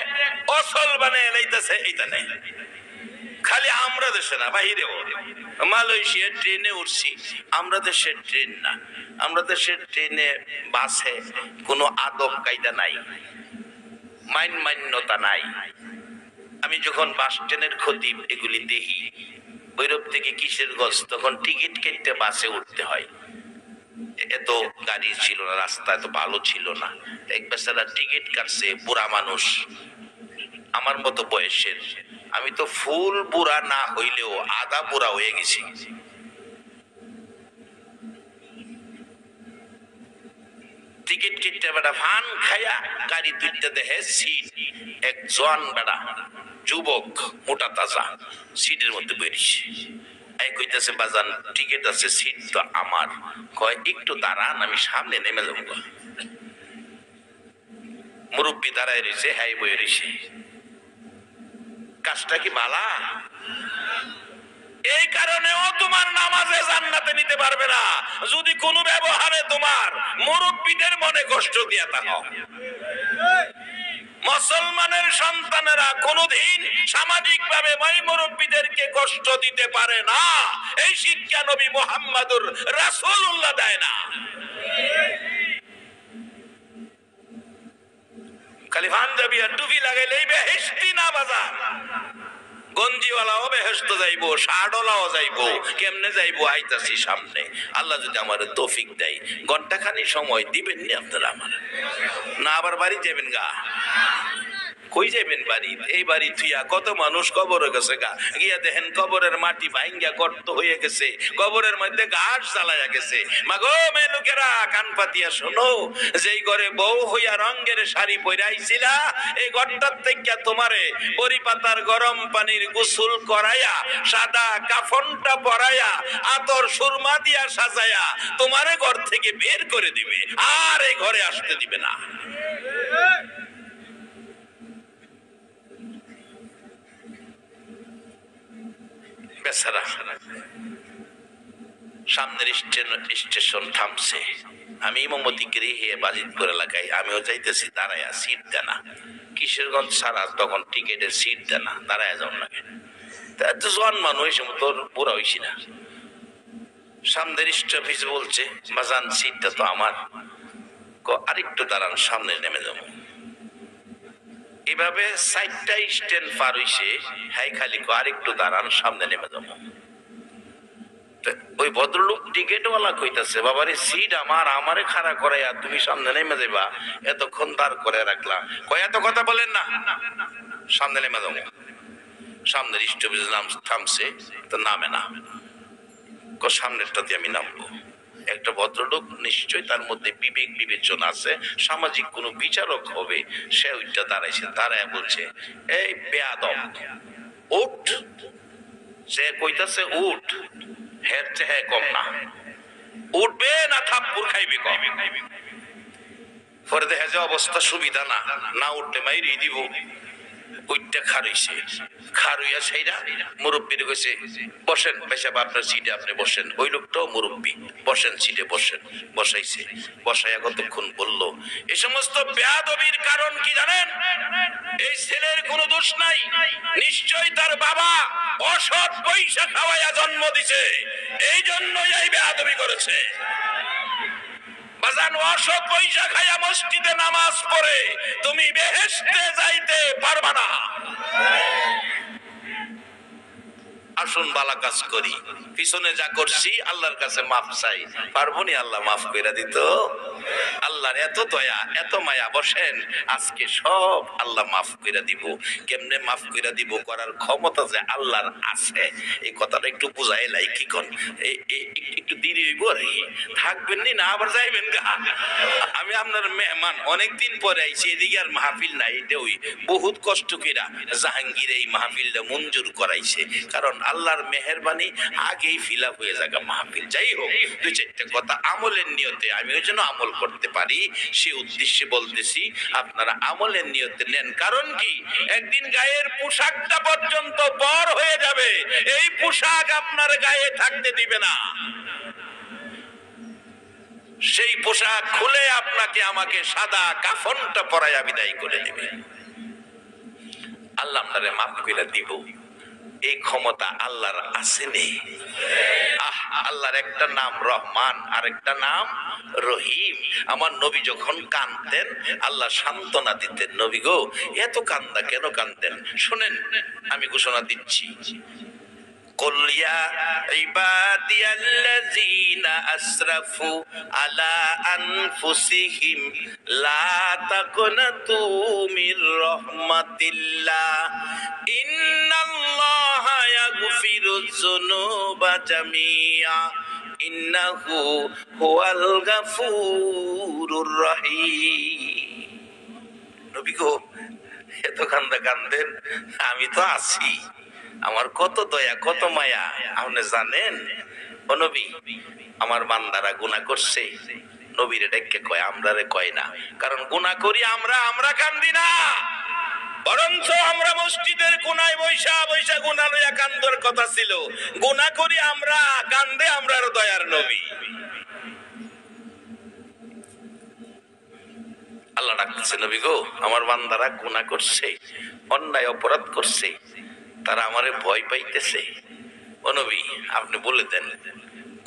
অসল বানিয়ে লাইতেছে, এইটা নেই। খালি আমরা দেশে না, বাহিরেও। মালয়েশিয়ার ট্রেনে উঠছি, আমরা দেশের ট্রেন না, আমরা দেশের ট্রেনে বাসে কোনো আদব কায়দা নাই, মান্যতা নাই। আমি যখন বাস ট্রেনের খতিব এগুলি দেখি, ভৈরব থেকে কিশোরগঞ্জ, তখন টিকিট কেটে বাসে উঠতে হয়। এত গাড়ি ছিল না, রাস্তা এত ভালো ছিল না। এক বেচারা টিকিট কাটছে, বুড়া মানুষ, আমার মতো বয়সের। আমি তো ফুল বুড়া না হইলেও আধা বুড়া হয়ে গেছি। টিকিট কেটে বেটা ফান খায়া গাড়ি দুইটা দেখে সিট, এক জোয়ান বেটা যুবক মোটা তাজা সিটের মধ্যে বেরিয়েছে। এই কইতেছে, বাজান টিকিট আছে, সিট তো আমার। কয় একটু দাঁড়ান, আমি সামনে নেমে যাবো। মুরব্বী দাঁড়ায় রয়েছে, হ্যাঁ বই রয়েছে। কাজটা কি বালা? এই কারণেও তোমার নামাজে জান্নাতে নিতে পারবে না যদি কোনো ব্যবহারে তোমার মুরব্বীদের মনে কষ্ট দিয়া থাকো। মুসলমানের সন্তানেরা কোনদিন সামাজিক ভাবে মুরব্বীদেরকে কষ্ট দিতে পারে না, এই শিক্ষা নবী মুহাম্মদুর রাসূলুল্লাহ দেয় না। খালি পাঞ্জাবি আর টুপি লাগাইলেই বেহেশতি না বাজার। গঞ্জিওয়ালাও বেহেশত যাইবো, শাড়ওয়ালাও যাইবো, কেমনে যাইবো আইতাছি সামনে। আল্লাহ যদি আমার তৌফিক দেয়, ঘন্টাখানি সময় দিবেন নি আপনারা আমার, না আবার বাড়ি যাবেন গা? কই যাবেন বাড়ি? এই বাড়ি থুইয়া কত মানুষ কবর গেছে গা, গিয়া দেখেন কবরের মাটি ভাঙ্গা গর্ত হয়ে গেছে, কবরের মধ্যে ঘাস জ্বালায়া গেছে। মাগো মেয়ে লোকেরা, কান পাতিয়া শোনো, যেই ঘরে বউ হইয়া রঙের শাড়ি পরে আইছিলা, এই ঘরটার থেকে তোমারে বড়ি পাতার গরম পানির গোসল করাইয়া, সাদা কাফনটা পরাইয়া, আতর সুরমা দিয়া সাজায়া তোমারে ঘর থেকে বের করে দিবে, আর এই ঘরে আসতে দিবে না। বেচারা সামনের স্টেশন থামছে, আমি ইমামতি গৃহে বাজিতপুর এলাকায়, আমিও যাইতেছি, দাঁড়ায়া সিট দেনা। কিশোরগঞ্জ ছাড়া তখন টিকেটের সিট দেনা, দাঁড়ায় যাও না। জোয়ান মানুষ, তোর বুড়া হইছি না। সামনের স্টপেজ বলছে, বাজান সিটটা তো আমার। আরেকটু দাঁড়ান, সামনে নেমে যাবো। এভাবে 4টা স্ট্যান্ড পার হইছে, হ্যাঁ খালি আরেকটু দাঁড়ান, সামনে নেমে যাবো। ওই ভদ্রলোক টিকেটওয়ালা কইতাছে, বাবারে সিট আমার, আমারে খাড়া করাইয়া তুমি সামনে নেমে যাবা, এতক্ষণ দাঁড় করে রাখলা। কয় এত কথা বলেন না, সামনে নেমে যাবো। সামনের স্টপেজ থামছে, তো নামে না। সামনেরটাতে আমি নামবো। একটা ভদ্রলোক, নিশ্চয় তার মধ্যে বিবেক বিবেচনা আছে, সামাজিক কোন বিচারক হবে, সে ওইটা দাঁড়াইছে, দাঁড়ায় বলছে, এই বেয়াদব উঠ। সে কইতাছে উঠ, হের চেয়ে কম না, উঠবে না থাপ্পড় খাইবে কম। পরে দেখা যায় অবস্থা সুবিধা না, না উঠলে মাইরে দিব। ওইটা খারইছে, খারইয়া সেইরা মুরব্বীর কইছে বসেন পেশাব আপনার সিটে আপনি বসেন। ওই লোকটাও মুরব্বী, বসেন সিটে বসেন, বসাইছে। বসাইয়া কতক্ষণ বলল এই সমস্ত বেয়াদবির কারণ কি জানেন? এই ছেলের কোনো দোষ নাই, নিশ্চয়ই তার বাবা অসৎ পয়সা খাওয়াইয়া জন্ম দিছে, এই জন্যই এই বেয়াদবি করেছে। বাজান, অসৎ পয়সা খাইয়া মসজিদে নামাজ পড়ে তুমি বেহেশতে যাইতে পারবা না। আসুন বালা কাজ করি, পিছনে যা করছি আল্লাহর কাছে মাফ চাই, পারবো নি আল্লাহ মাফ কইরা দিত। আল্লাহর এত দয়া এত মায়া, বসেন আজকে সব আল্লাহ মাফ কইরা দিব। কেমনে মাফ কইরা দিব করার ক্ষমতা যে আল্লাহর আছে, এই কথাটা একটু বুঝাই লাই। কি কোন একটু দেরি হইব আর কি, থাকবেন নি না আবার যাইবেন গা। আমি আপনার মেহমান, অনেকদিন পরে আইছি, এদিকে আর মাহফিল নাই। এটা ওই বহুত কষ্ট কইরা জাহাঙ্গীর এই মাহফিলটা মঞ্জুর করাইছে, কারণ আল্লাহর মেহেরবানি আগেই ফিল আপ হয়ে যাবে মাহফিল। যাই হোক, দুই চারটা কথা আমলের নিয়তে, আমি ওই জন্য আমল করতে পারি সে উদ্দেশ্যে বলতেছি, আপনারা আমলের নিয়তে নেন। কারণ কি, একদিন গায়ের পোশাকটা পর্যন্ত বর হয়ে যাবে, এই পোশাক আপনার গায়ে থাকতে দিবে না। সেই পোশাক খুলে আপনাকে আমাকে সাদা কাফনটা পরাইয়া বিদায় করে দেবে। আল্লাহ আপনারে মাফ করে দিব, এই ক্ষমতা আল্লাহর আছে নেই? আল্লাহর একটা নাম রহমান, আর একটা নাম রহিম। আমার নবী যখন কাঁদতেন আল্লাহ সান্ত্বনা দিতেন, নবী গো এত কান্দা কেন কাঁদতেন? শুনেন, আমি ঘোষণা দিচ্ছি, قل يا عبادي الذين أسرفوا على أنفسهم لا تقنطوا من رحمة الله إن الله يغفر الذنوب جميعا إنه هو الغفور الرحيم। নবী গো এত কান্দা কান্দেন, আমি তো আছি, আমার কত দয়া কত মায়া আপনি জানেন? ও নবী, আমার বান্দারা গুনাহ করছে, নবীরে ডেকে কয়, আমরারে কয় না। কারণ গুনাহ করি আমরা, আমরা কান্দি না, বরঞ্চ আমরা মসজিদের কোনায় বৈশা বৈশা গুনাহ লইয়া কান্দর কথা ছিল। গুনাহ করি আমরা, কান্দে আমরার দয়ার নবী। আল্লাহ ডাকতেছে, নবী গো আমার বান্দারা গুনাহ করছে, অন্যায় অপরাধ করছে, তারা আমারে ভয় পাইতেছে। ও নবী আপনি বলে দেন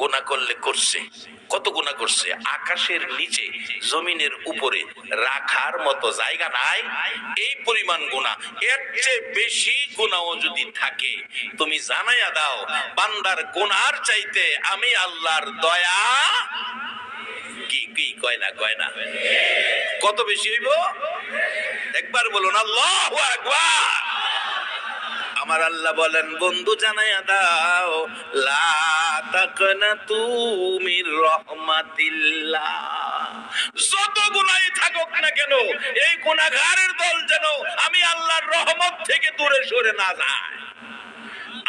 গুনাহ করলে করছে, কত গুনাহ করছে? আকাশের নিচে জমিনের উপরে রাখার মতো জায়গা নাই, এই পরিমাণ গুনাহ। এর চেয়ে বেশি গুনাহ যদি থাকে তুমি জানাইয়া দাও, বান্দার গুনার চাইতে আমি আল্লাহর দয়া কি কি কয় না, কয় না, কত বেশি হইব? একবার বলুন আল্লাহু আকবার। আমার আল্লাহ বলেন, বন্ধু জানাইয়া দাও, লা তাকনাতু মির রাহমাতিল্লাহ। যত গুনাহই থাকুক না কেন, এই গুনাহগারের দল যেন আমি আল্লাহর রহমত থেকে দূরে সরে না যায়।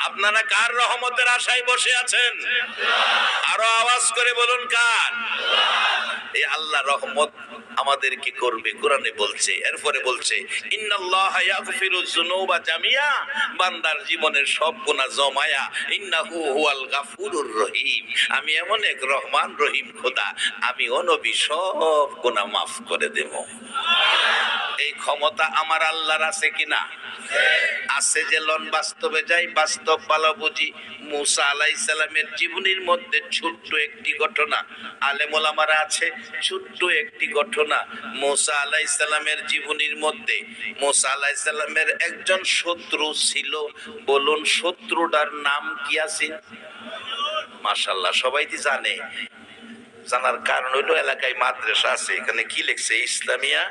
আপনারা কার রহমতের আশায় বসে আছেন? আরো আওয়াজ করে বলুন, কার? এই আল্লাহ রহমত আমাদেরকে করবে, কোরআনে বলছে। এরপরে বলছে, ইন্নাল্লাহা ইয়াগফিরুয যুনুবা জামিয়া, বান্দার জীবনের সব গুনাহ জমায়া, ইন্নাহু হুয়াল গাফুরুর রহিম, আমি এমন এক রহমান রহিম খোদা, আমি ও নবী সব গুনাহ মাফ করে দেব। এই ক্ষমতা আমার আল্লাহর আছে কিনা? আছে। যে লন বাস্তবে যাই, বাস্তব ভালো বুঝি। মুসা আলাইহিস সালামের জীবনীর মধ্যে ছোট্ট একটি ঘটনা, আলেম ওলামারা আছে, ছোট্ট একটি ঘটনা মুসা আলাইহিস সালামের জীবনীর মধ্যে। মুসা আলাইহিস সালামের একজন শত্রু ছিল, বলুন শত্রুটার নাম কি আছে? মাশাআল্লাহ, সবাই তো জানে। জানার কারণ হইলো এলাকায় মাদ্রাসা আছে, এখানে কি লিখছে, ইসলামিয়া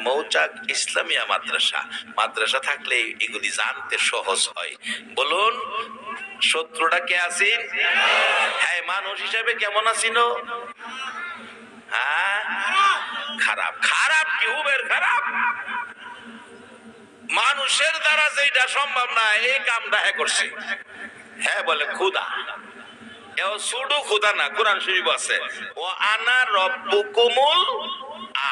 মৌচাক ইসলামিয়া মাদ্রাসা। মাদ্রাসা থাকলে এগুলি জানতে সহজ হয়। বলুন শত্রুটা কে আছেন? হ্যাঁ, মানুষ হিসাবে কেমন আছিন? হ্যাঁ, খারাপ। খারাপ কি উবের খারাপ? মানুষের দ্বারা যেটা সম্ভব না এই কামটা হ্যাঁ করছে। হ্যাঁ বলে খুদা, এও সুডু খুদা না, কোরআন শরীফ আছে, ও আনা রব্বুকুমুল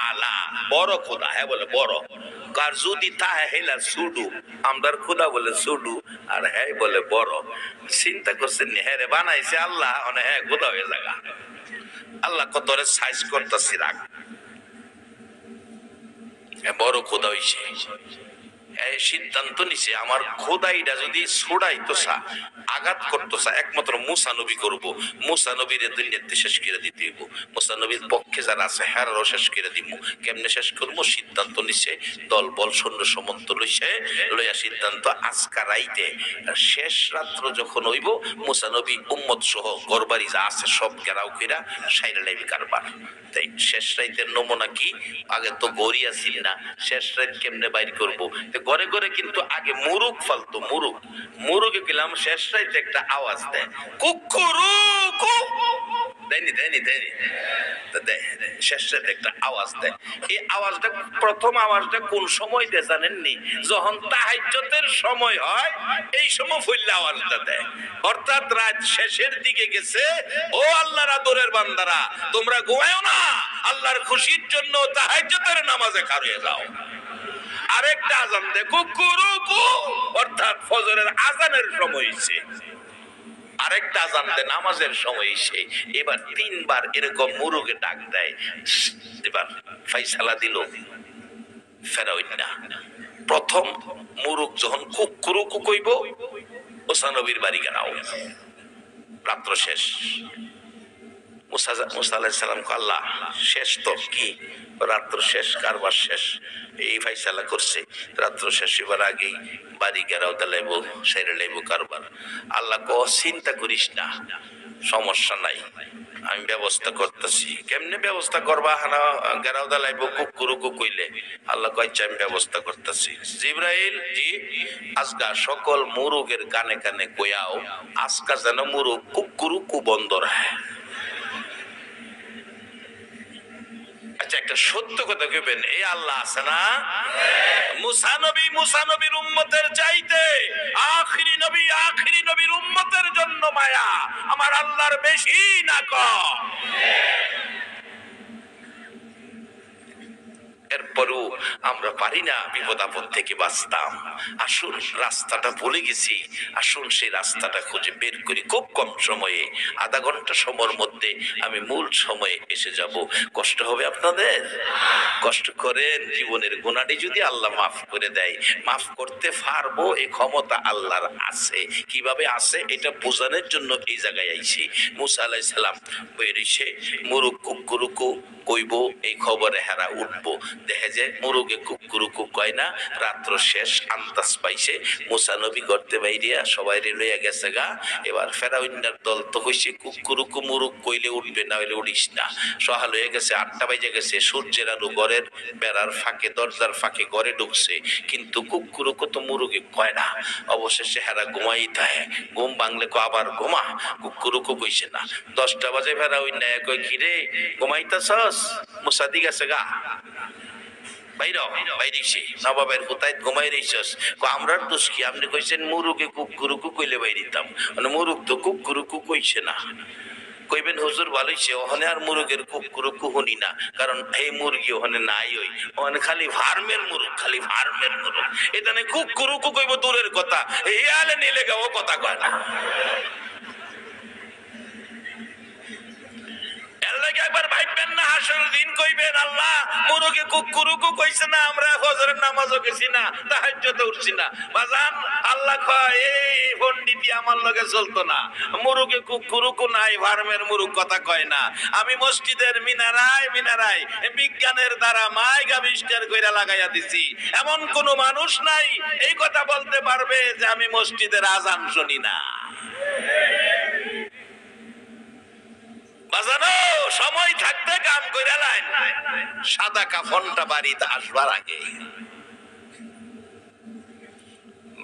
আলা, বড় খুদা। হ্যাঁ বলে বড়, আর যদি তাহে হেলা সুডু, আমরার খোদা বলে সুডু আর হ্যাঁ বলে বড়। চিন্তা করছেন হ্যাঁ রে বানাইছে আল্লাহ, হ্যাঁ খোদা হয়ে জায়গা। আল্লাহ কত সাইজ করতেছি রাখ, বড় খোদা হইছে। এই সিদ্ধান্ত নিছে আমার খোদাইটা যদি ছড়াইতো সা, আঘাত করতো সা, একমাত্র মুসা নবী করবো। মুসা নবীরে দুনিয়াতে শেষ করে দিতে হইব। মুসা নবীর পক্ষে যারা আছে হ্যারারও শেষ করে দিব। কেমনে শেষ করবো সিদ্ধান্ত নিছে, দল বল সৈন্য সমন্ত লইছে, লইয়া সিদ্ধান্ত আজকা রাইতে শেষ রাত্র যখন হইব মুসা নবী উম্মত সহ ঘরবাড়ি যা আছে সব ঘেরাও কইরা সাইরা লাইবি কারবার। তাই শেষ রাইতের নমুনা কি? আগে তো গড়ি আসিল না, শেষ রাত কেমনে বাইর করবো? ঘরে ঘরে কিন্তু আগে মুরুগ ফালতো, মুরুগ। মুরুগে গেলাম শেষ রাইতে একটা আওয়াজ দেয়, কুকুরুকু, দেয়নি দেয়নি দেয়নি, শেষ রাতে একটা আওয়াজ দেয়। এই আওয়াজটা, প্রথম আওয়াজটা কোন সময় দেয় জানেননি? যখন তাহাজ্জুদের সময় হয় এই সময় ফুল্লা আওয়াজটা দেয়। অর্থাৎ রাত শেষের দিকে গেছে, ও আল্লাহর আদরের বান্দারা তোমরা ঘুমায়ো না, আল্লাহর খুশির জন্য তাহাজ্জুদের নামাজে খাড়িয়ে যাও। আরেকটা আজান দেয় কুকুরুকু, অর্থাৎ ফজরের আজানের সময় হইছে। আরেকটা আজান দেয় নামাজের সময় হইছে। এবার তিনবার এরকম মুরুগে ডাক দেয়। এবার ফাইসালা দিল ফেরাউন না। প্রথম মুরুগ যখন কুকুরুকু কইব, মুসা নবীর বাড়ি গেরাও, রাত্র শেষ। মুসা আলাইহিস সালাম আল্লাহ শেষ তো কি? রাত্র শেষ, কারবার শেষ, এই ফাইসালা করছে রাত্র শেষ, এবার আগেই বাড়ি গেরাও দিলাইব, সেরে লাইব কারবার। আল্লাহ ক চিন্তা করিস না, সমস্যা নাই, আমি ব্যবস্থা করতেছি। কেমনে ব্যবস্থা করবা? হানা গেরাও দিলাইব কুকুরুকু কইলে। আল্লাহ কইছে আমি ব্যবস্থা করতেছি। জিবরাইল, জি, আজকা সকল মুরুগের কানে কানে কইয়াও আজকা যেন মুরুগ কুকুরুকু বন্ধ রাখে। আচ্ছা, একটা সত্য কথা কইবেন, এই আল্লাহ আছে না? মুসা নবীর উম্মতের চাইতে আখিরি নবীর উম্মতের জন্য মায়া আমার আল্লাহর বেশি না কম? এরপরও আমরা পারি না বিপদ আপদ থেকে বাঁচতাম। আসুন, রাস্তাটা ভুলে গেছি, আসুন সেই রাস্তাটা খুঁজে বের করি। খুব কম সময়ে, আধা ঘন্টা সময়ের মধ্যে আমি মূল সময়ে এসে যাব। কষ্ট হবে আপনাদের? কষ্ট করেন, জীবনের গুনাহটি যদি আল্লাহ মাফ করে দেয়, মাফ করতে পারবো এই ক্ষমতা আল্লাহর আছে। কিভাবে আছে এটা বোঝানোর জন্য এই জায়গায় আইছি। মুসা আলাইহিস সালাম বেরিয়েছে, মুরুগ কুকুরুকু কইব, এই খবরে হেরা উঠবো। দেখে যে মুরুগে কুকুরুকু কয় না, রাত্র শেষ, আন্দাজ পাইছে। মুসা নবী করতে বাইরিয়া সবাই লইয়া গেছে গা। এবার ফেরাউনের দল তো হইছে কুকুরুকু মুরুগ কইলে উঠবে, না হইলে উঠিস না। সহাল হয়ে গেছে, 8টা বাজে গেছে, সূর্যের আলো ঘরের বেড়ার ফাঁকে, দরজার ফাঁকে ঘরে ঢুকছে, কিন্তু কুকুরুকু তো মুরুগে কয় না। অবশেষে হেরা ঘুমাই থাকে, ঘুম ভাঙলে কো আবার ঘুমা, কুকুরুকু কইছে না। 10টা বাজে ফেরাউন না কই কি রে ঘুমাইতাছস? মুসা দি গেছে গা, বাইরেছি নবাবের কোথায় ঘুমাই রইছস? আমরার দোষ কি? আপনি কইছেন মুরুগে কুকুরুকু কইলে বাইরিতাম, মুরুগ তো কুকুরুকু কইছে না। কইবেন হুজুর ভালোইছে, ওখানে আর মুরগের কুকুরুকু শুনি না, কারণ এই মুরগি ওখানে নাই, ওখানে খালি ফার্মের মুরগ, খালি ফার্মের মুরগ। এখানে কুকুরুকু কইব দূরের কথা, এই আলে নিলে গাও কথা কয় না। একবার ভাববেন না, হাসরের দিন কইবেন আল্লাহ মুরগে কুকুরুকু কইছে না, আমরা ফজরের নামাজও গেছি না, তাহাজ্জুদে উঠছি না। বাজান আল্লাহ কয় এই পণ্ডিতি আমার লগে চলতো না, মুরগে কুকুরুকু নাই, ফার্মের মুরগ কথা কয় না। আমি মসজিদের মিনারায় বিজ্ঞানের দ্বারা মাইক আবিষ্কার কইরা লাগাইয়া দিছি, এমন কোন মানুষ নাই এই কথা বলতে পারবে যে আমি মসজিদের আজান শুনি না। বাজানো সময় থাকতে কাম কইরা লাইন, সাদা কাফনটা বাড়িতে আসবার আগে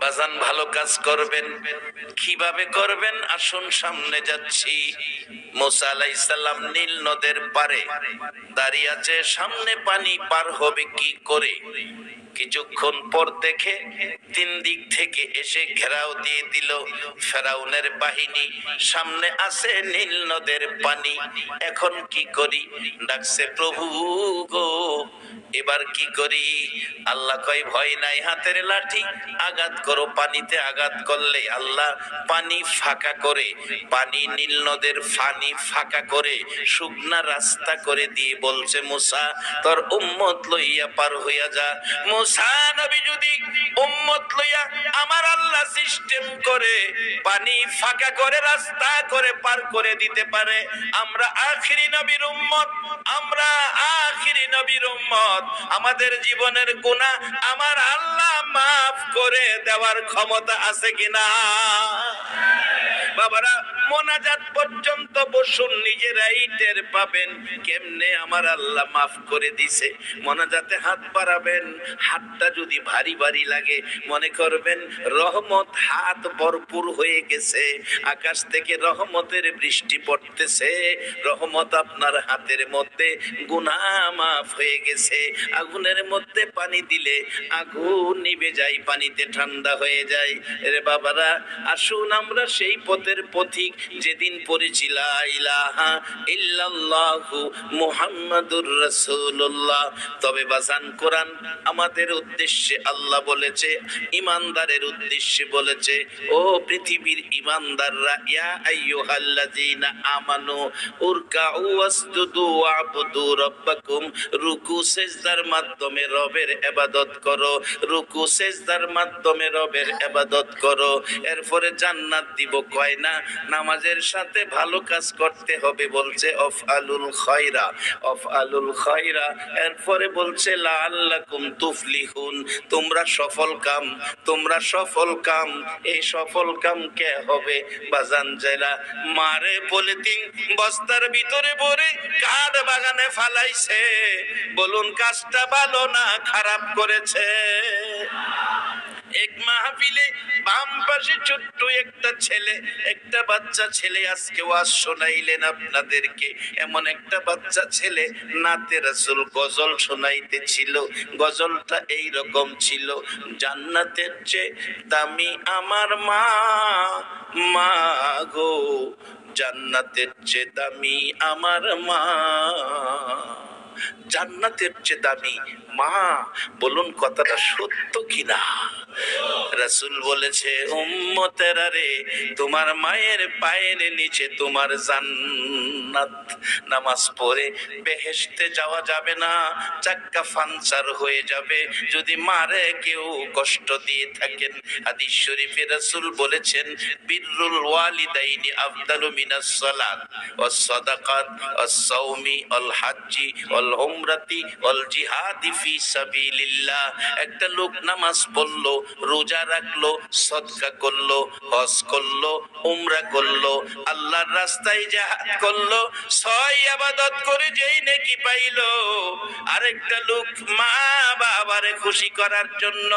বাজান ভালো কাজ করবেন, কিভাবে করবেন আসুন সামনে যাচ্ছি। মুসা আলাইহিস সালাম নীল নদের পারে দাঁড়িয়ে আছে, সামনে পানি পার হবে কি করে। কিছুক্ষণ পর দেখে তিন দিক থেকে এসে ঘেরাও দিয়ে দিল ফেরাউনের বাহিনী, সামনে আছে নীল নদের পানি। এখন কি করি? ডাকছে প্রভু গো, এবার কি করি? আল্লাহ কয় ভয় নাই, হাতের লাঠি আঘাত করো। পানিতে আঘাত করলে আল্লাহ পানি ফাঁকা করে, পানি নীল নদের পানি ফাঁকা করে শুকনা রাস্তা করে দিয়ে বলছে মুসা তোর উম্মত লইয়া পার হইয়া যা। মুসা নবী যদি উম্মত লইয়া আমার আল্লাহ সিস্টেম করে পানি ফাঁকা করে রাস্তা করে পার করে দিতে পারে, আমরা আখিরি নবীর উম্মত, আমরা আখিরি নবীর উম্মত, আমাদের জীবনের গুনাহ আমার আল্লাহ মাফ করে দেওয়ার ক্ষমতা আছে কিনা? বাবারা মোনাজাত পর্যন্ত বসুন, নিজেরাই টের পাবেন কেমনে আমার আল্লাহ মাফ করে দিছে। মোনাজাতে হাত বাড়াবেন, হাতটা যদি ভারী ভারী লাগে মনে করবেন রহমত হাত ভরপুর হয়ে গেছে, আকাশ থেকে রহমতের বৃষ্টি পড়তেছে, রহমত আপনার হাতের মধ্যে, গুনাহ মাফ হয়ে গেছে। আগুনের মধ্যে পানি দিলে আগুন নিভে যায়, পানিতে ঠান্ডা হয়ে যায়। রে বাবারা আসুন আমরা সেই পথের পথিক যেদিন পড়েছি লা ইলাহা ইল্লাল্লাহু মুহাম্মাদুর রাসূলুল্লাহ। তবে বাজান কোরআন আমাদের উদ্দেশ্যে আল্লাহ বলেছে, ইমানদারের উদ্দেশ্যে বলেছে, ও পৃথিবীর ইমানদাররা ইয়া আইয়ুহাল্লাযীনা আমানু উরকাউ ওয়াসজুদু ওয়াবুদু রাব্বাকুম, রুকু সেজদার মাধ্যমে রবের ইবাদত করো, রুকু সেজদার মাধ্যমে রবের ইবাদত করো। এরপরে জান্নাত দিব কয় না, নামাজের সাথে ভালো কাজ করতে হবে বলছে অফআলুল খায়রা, অফআলুল খায়রা। এরপরে বলছে লাআল্লাকুম তুফলিহুন, তোমরা সফল কাম, তোমরা সফল কাম। এই সফল কাম কে হবে? বাজান যারা মারে পলিথিন বস্তার ভিতরে ভরে কাঠ বাগানে ফালাইছে, বলুন কাজটা ভালো না খারাপ করেছে? এক মাহফিলে বাম পাশে ছোট্ট একটা ছেলে, একটা বাচ্চা ছেলে আজকে ওয়াজ শোনাইলেন আপনাদেরকে। এমন একটা বাচ্চা ছেলে নাতে রাসূল গজল শোনাইতেছিল। গজলটা এই রকম ছিল, জান্নাতের চেয়ে দামি আমার মা, মা গো জান্নাতের চেয়ে দামি আমার মা, জান্নাতের চেয়ে দামি মা। বলুন কথাটা সত্য কিনা? রাসূল বলেছে উম্মতেরা রে, তোমার মায়ের পায়ের নিচে তোমার জান্নাত। নামাজ পড়ে বেহেশতে যাওয়া যাবে না, চাক্কা পাঞ্চার হয়ে যাবে যদি মারে কেউ কষ্ট দিয়ে থাকেন। হাদিস শরীফে রাসূল বলেছেন বিররুল ওয়ালিদাইনি আফদালু মিনাস সালাত ওয়াস সাদাকাত ওয়াস সাওমি ওয়াল হাজ্জি ওয়াল উমরাতি ওয়াল জিহাদি ফি সাবিলিল্লাহ। একটা লোক নামাজ পড়লো, রোজা রাখলো, সদকা করলো, হজ করলো, উমরা করলো, আল্লাহর রাস্তায় জিহাদ করলো, ছয় ইবাদত করে যেই নেকি পাইলো। আরেকটা লোক মা বাবারে খুশি করার জন্য,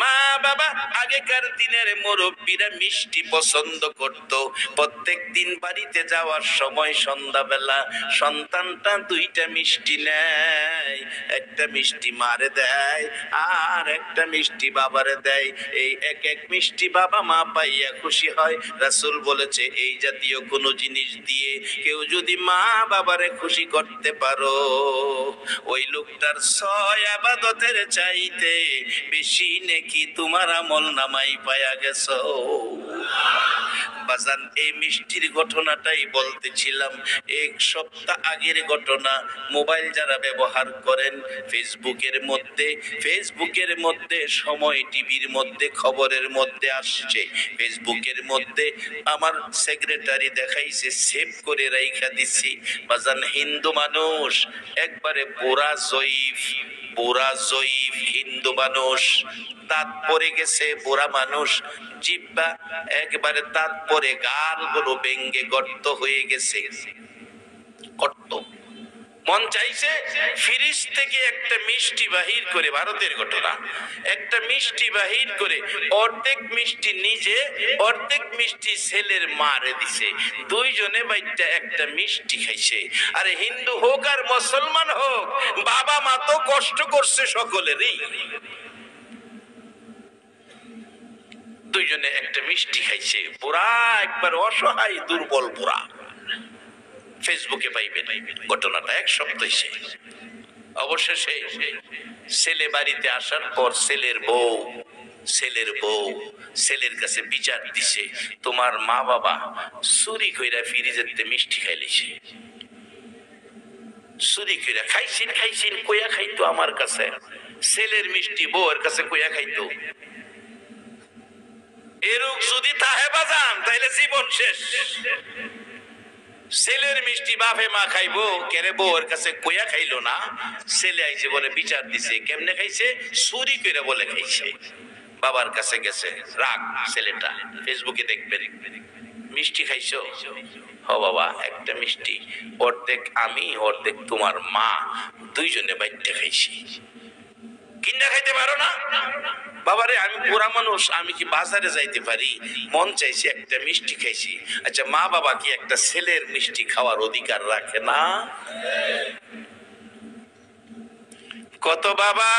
মা বাবা আগেকার দিনের মুরব্বীরা মিষ্টি পছন্দ করত, প্রত্যেক দিন বাড়িতে যাওয়ার সময় সন্ধ্যাবেলা সন্তানটা দুইটা মিষ্টি নেয়, একটা মিষ্টি মারে দেয় আর একটা মিষ্টি বাবারে দেয়। এই এক এক মিষ্টি বাবা মা পাইয়া খুশি হয়। রাসূল বলেছে এই জাতীয় কোনো জিনিস দিয়ে কেউ যদি মা বাবারে খুশি করতে পারো, ওই লোকটার ছয় ইবাদতের চাইতে বেশি নেকি তোমার আমল নামাই পায়া গেছো। বাজান এই মিষ্টির ঘটনাটাই বলতেছিলাম, এক সপ্তাহ আগের ঘটনা। মোবাইল যারা ব্যবহার করেন ফেসবুকের মধ্যে সময় টিভির মধ্যে খবরের মধ্যে আসছে, ফেসবুকের মধ্যে আমার সেক্রেটারি দেখাইছে, সেভ করে রাইখা দিছি। বাজান হিন্দু মানুষ একবারে বুড়া জয়ীফ, বুড়া জয়ীফ হিন্দু মানুষ, দাঁত পড়ে গেছে, বুড়া মানুষ, জিহ্বা একবারে দাঁত পড়ে, গালগুলো ভেঙ্গে গর্ত হয়ে গেছে, গর্ত। মন চাইছে ফ্রিজ থেকে একটা মিষ্টি বাহির করে, ভারতের ঘটনা, একটা মিষ্টি বাহির করে অর্ধেক মিষ্টি নিজে অর্ধেক মিষ্টি ছেলের মারে দিছে, দুইজনে বাইটা একটা মিষ্টি খাইছে। আরে হিন্দু হোক আর মুসলমান হোক, বাবা মা তো কষ্ট করছে সকলেরই, দুইজনে একটা মিষ্টি খাইছে। বুড়া একবার অসহায় দুর্বল বুড়া, ফেসবুকে পাইবেন ঘটনাটা, এক সপ্তাহ শেষ। অবশেষে ছেলে বাড়িতে আসার পর ছেলের বউ ছেলের কাছে বিচার দিছে, তোমার মা বাবা চুরি কইরা ফ্রিজেতে মিষ্টি খাইলিছে, চুরি কইরা খাইছেন কইয়া খাইতো আমার কাছে, ছেলের মিষ্টি বউয়ের কাছে কইয়া খাইতো। এরূপ যদি তাহে বাজান তাইলে জীবন শেষ। ছেলের মিষ্টি বাপে মা খাইবো, কেরে বউয়ের কাছে কইয়া খাইলো না, ছেলে আইছে বলে বিচার দিছে, কেমনে খাইছে? চুরি করে বলে খাইছে। বাবার কাছে গেছে, রাগ ছেলেটা, ফেসবুকে দেখবেন, মিষ্টি খাইছো? হ বাবা, একটা মিষ্টি অর্ধেক আমি অর্ধেক তোমার মা দুইজনে বাইটে খাইছি। কিনা খাইতে পারো না? বাবারে আমি বুড়া মানুষ, আমি কি বাজারে যাইতে পারি? মন চাইছে একটা মিষ্টি খাইছি। আচ্ছা, মা বাবা কি একটা ছেলের মিষ্টি খাওয়ার অধিকার রাখে না? কত বাবা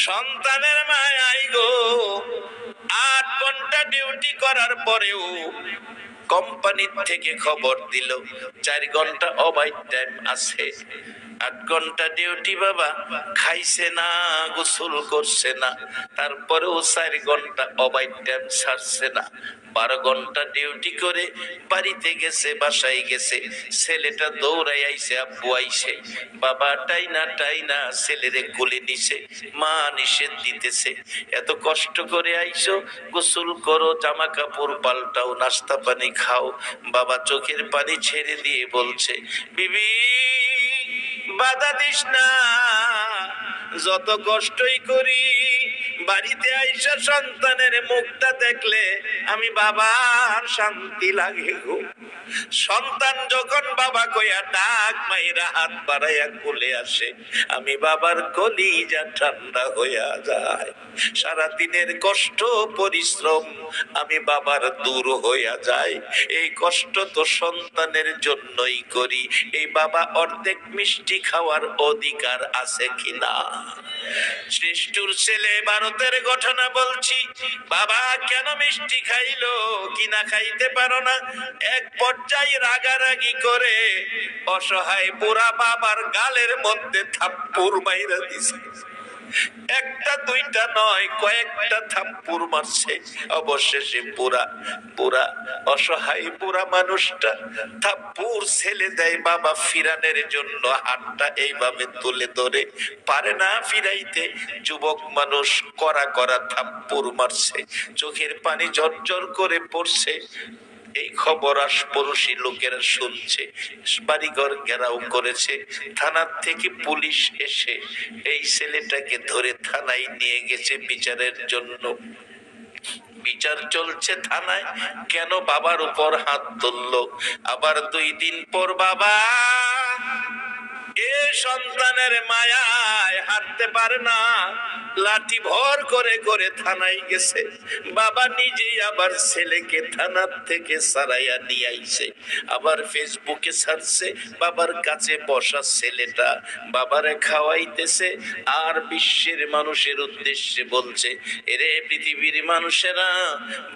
সন্তানের মায়াই গো 8 ঘন্টা ডিউটি করার পরেও কোম্পানির থেকে খবর দিল 4 ঘন্টা ওভার টাইম আছে। 8 ঘন্টা ডিউটি বাবা, খাইছে না, গোসল করছে না, তারপরেও 4 ঘন্টা ওভার টাইম ছাড়ছে না। 12 ঘন্টা ডিউটি করে বাড়িতে গেছে, বাসায় গেছে, ছেলেটা দৌড়াই আইছে, আব্বু আইছে, বাবা টাইনা ছেলেরে কোলে নিছে, মা নিষেধ দিতেছে, এত কষ্ট করে আইছো, গোসল করো, জামা কাপড় পাল্টাও, নাস্তা পানি খাও। বাবা চোখের পানি ছেড়ে দিয়ে বলছে, বিবি বাধা দিস না, যত কষ্টই করি বাড়িতে আইসা সন্তানের মুখটা দেখলে আমি বাবার শান্তি লাগে গো। সন্তান যখন বাবা কইয়া ডাক মাইরা হাত বাড়াইয়া কোলে আসে, আমি বাবার কলিজা ঠান্ডা হইয়া যায়। সারা দিনের কষ্ট পরিশ্রম আমি বাবার দূর হইয়া যায়। এই কষ্ট তো সন্তানের জন্যই করি। এই বাবা অর্ধেক মিষ্টি খাওয়ার অধিকার আছে কিনা? শ্রেষ্ঠর ছেলে ভারতের ঘটনা বলছি, বাবা কেন মিষ্টি খাইলো, কিনা খাইতে পারো না? এক পর্যায়ে রাগারাগি করে অসহায় বুড়া বাবার গালের মধ্যে থাপ্পড় মাইরা দিছে। একটা দুইটা নয়, কয়েকটা থাপ্পড় মারছে। অবশেষে বুড়া অসহায় বুড়া মানুষটা থাপ্পড় ছেলে দেয় বাবা ফিরানের জন্য, হাতটা এইভাবে তুলে ধরে পারে না ফিরাইতে। যুবক মানুষ করা থাপ্পড় মারছে, চোখের পানি ঝরঝর করে পড়ছে। এই খবর আশপাশি লোকেরা শুনছে, বাড়িঘর ঘেরাও করেছে। থানার থেকে পুলিশ এসে এই ছেলেটাকে ধরে থানায় নিয়ে গেছে বিচারের জন্য। বিচার চলছে থানায়, কেন বাবার উপর হাত তুললো। আবার 2 দিন পর বাবা এ সন্তানের মায়ায় হাঁটতে পারে না, লাঠি ভর করে করে থানায় গেছে। বাবা নিজেই আবার ছেলেকে থানার থেকে সারাইয়া নিয়ে আইছে, আবার ফেসবুকে ছাড়ছে। বাবার কাছে বসা ছেলেটা বাবারে খাওয়াইতেছে আর বিশ্বের মানুষের উদ্দেশ্যে বলছে, এরে পৃথিবীর মানুষেরা,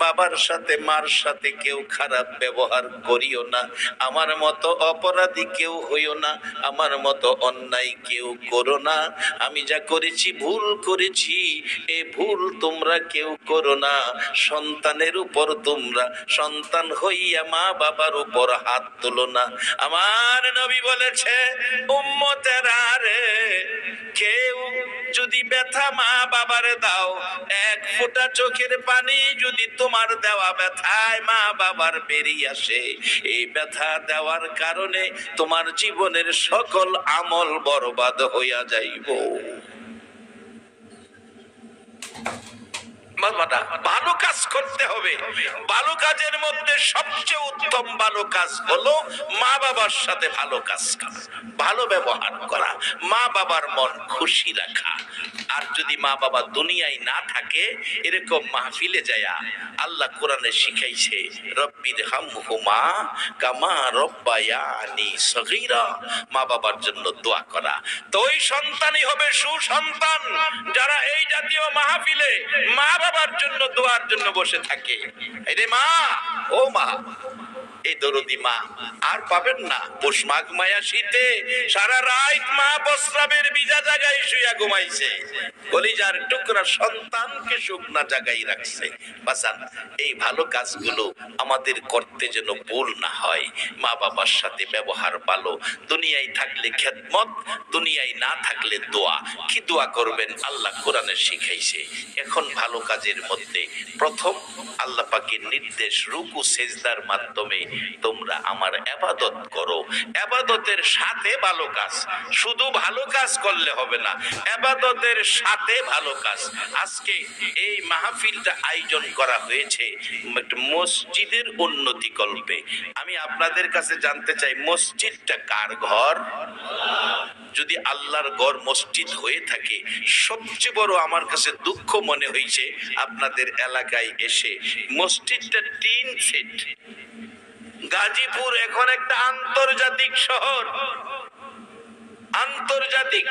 বাবার সাথে মার সাথে কেউ খারাপ ব্যবহার করিও না, আমার মতো অপরাধী কেউ হইও না, আমার মতো অন্যায় কেউ করো না। আমি যা করেছি ভুল করেছি, এ ভুল তোমরা কেউ করো না। সন্তানের উপর তোমরা সন্তান হইয়া মা বাবার উপর হাত তুলো না। আমার নবী বলেছে, উম্মতেরা রে, কেউ যদি ব্যথা মা বাবারে দাও, 1 ফোঁটা চোখের পানি যদি তোমার দেওয়া ব্যথায় মা বাবার বেরিয়ে আসে, এই ব্যথা দেওয়ার কারণে তোমার জীবনের সকল আমল বরবাদ হইয়া যাইব। ভালো কাজ করতে হবে। ভালো কাজের মধ্যে সবচেয়ে উত্তম ভালো কাজ হলো মা বাবার সাথে ভালো কাজ করা, ভালো ব্যবহার করা, মা বাবার মন খুশি রাখা। আর যদি মা বাবা দুনিয়ায় না থাকে, এরকম মাহফিলে যায়া আল্লাহ কোরআনে শিখাইছে রব্বির হামহুমা কামা রব্বায়ানি সগীরা, মা বাবার জন্য দোয়া করা। তো ওই সন্তানই হবে সুসন্তান যারা এই জাতীয় মাহফিলে মা বাবার জন্য দোয়ার জন্য বসে থাকে। এই রে মা, ও মা, এই দরদি মা আর পাবেন না। পৌষ মাঘ মায়া শীতে সারা রাত মা প্রস্রাবের ভিজা জায়গায় শুয়া ঘুমাইছে, কলিজার টুকরা সন্তানকে শুকনা জায়গায় রাখছে। বাসান, এই ভালো কাজগুলো আমাদের করতে যেন ভুল না হয়। মা বাবার সাথে ব্যবহার ভালো, দুনিয়ায় থাকলে খেদমত, দুনিয়ায় না থাকলে দোয়া। কি দোয়া করবেন আল্লাহ কোরআনে শিখাইছে। এখন ভালো কাজের মধ্যে প্রথম আল্লাহ পাকের নির্দেশ, রুকু সেজদার মাধ্যমে তোমরা আমার ইবাদত করো। ইবাদতের সাথে ভালো কাজ, শুধু ভালো কাজ করলে হবে না, ইবাদতের সাথে ভালো কাজ। আজকে এই মাহফিলটা আয়োজন করা হয়েছে মসজিদের উন্নতি কল্পে। আমি আপনাদের কাছে জানতে চাই, মসজিদটা কার ঘর? যদি আল্লাহর ঘর মসজিদ হয়ে থাকে, সবচেয়ে বড় আমার কাছে দুঃখ মনে হয়েছে আপনাদের এলাকায় এসে মসজিদটা টিন সেট। গাজীপুর এখন একটা আন্তর্জাতিক শহর, আন্তর্জাতিক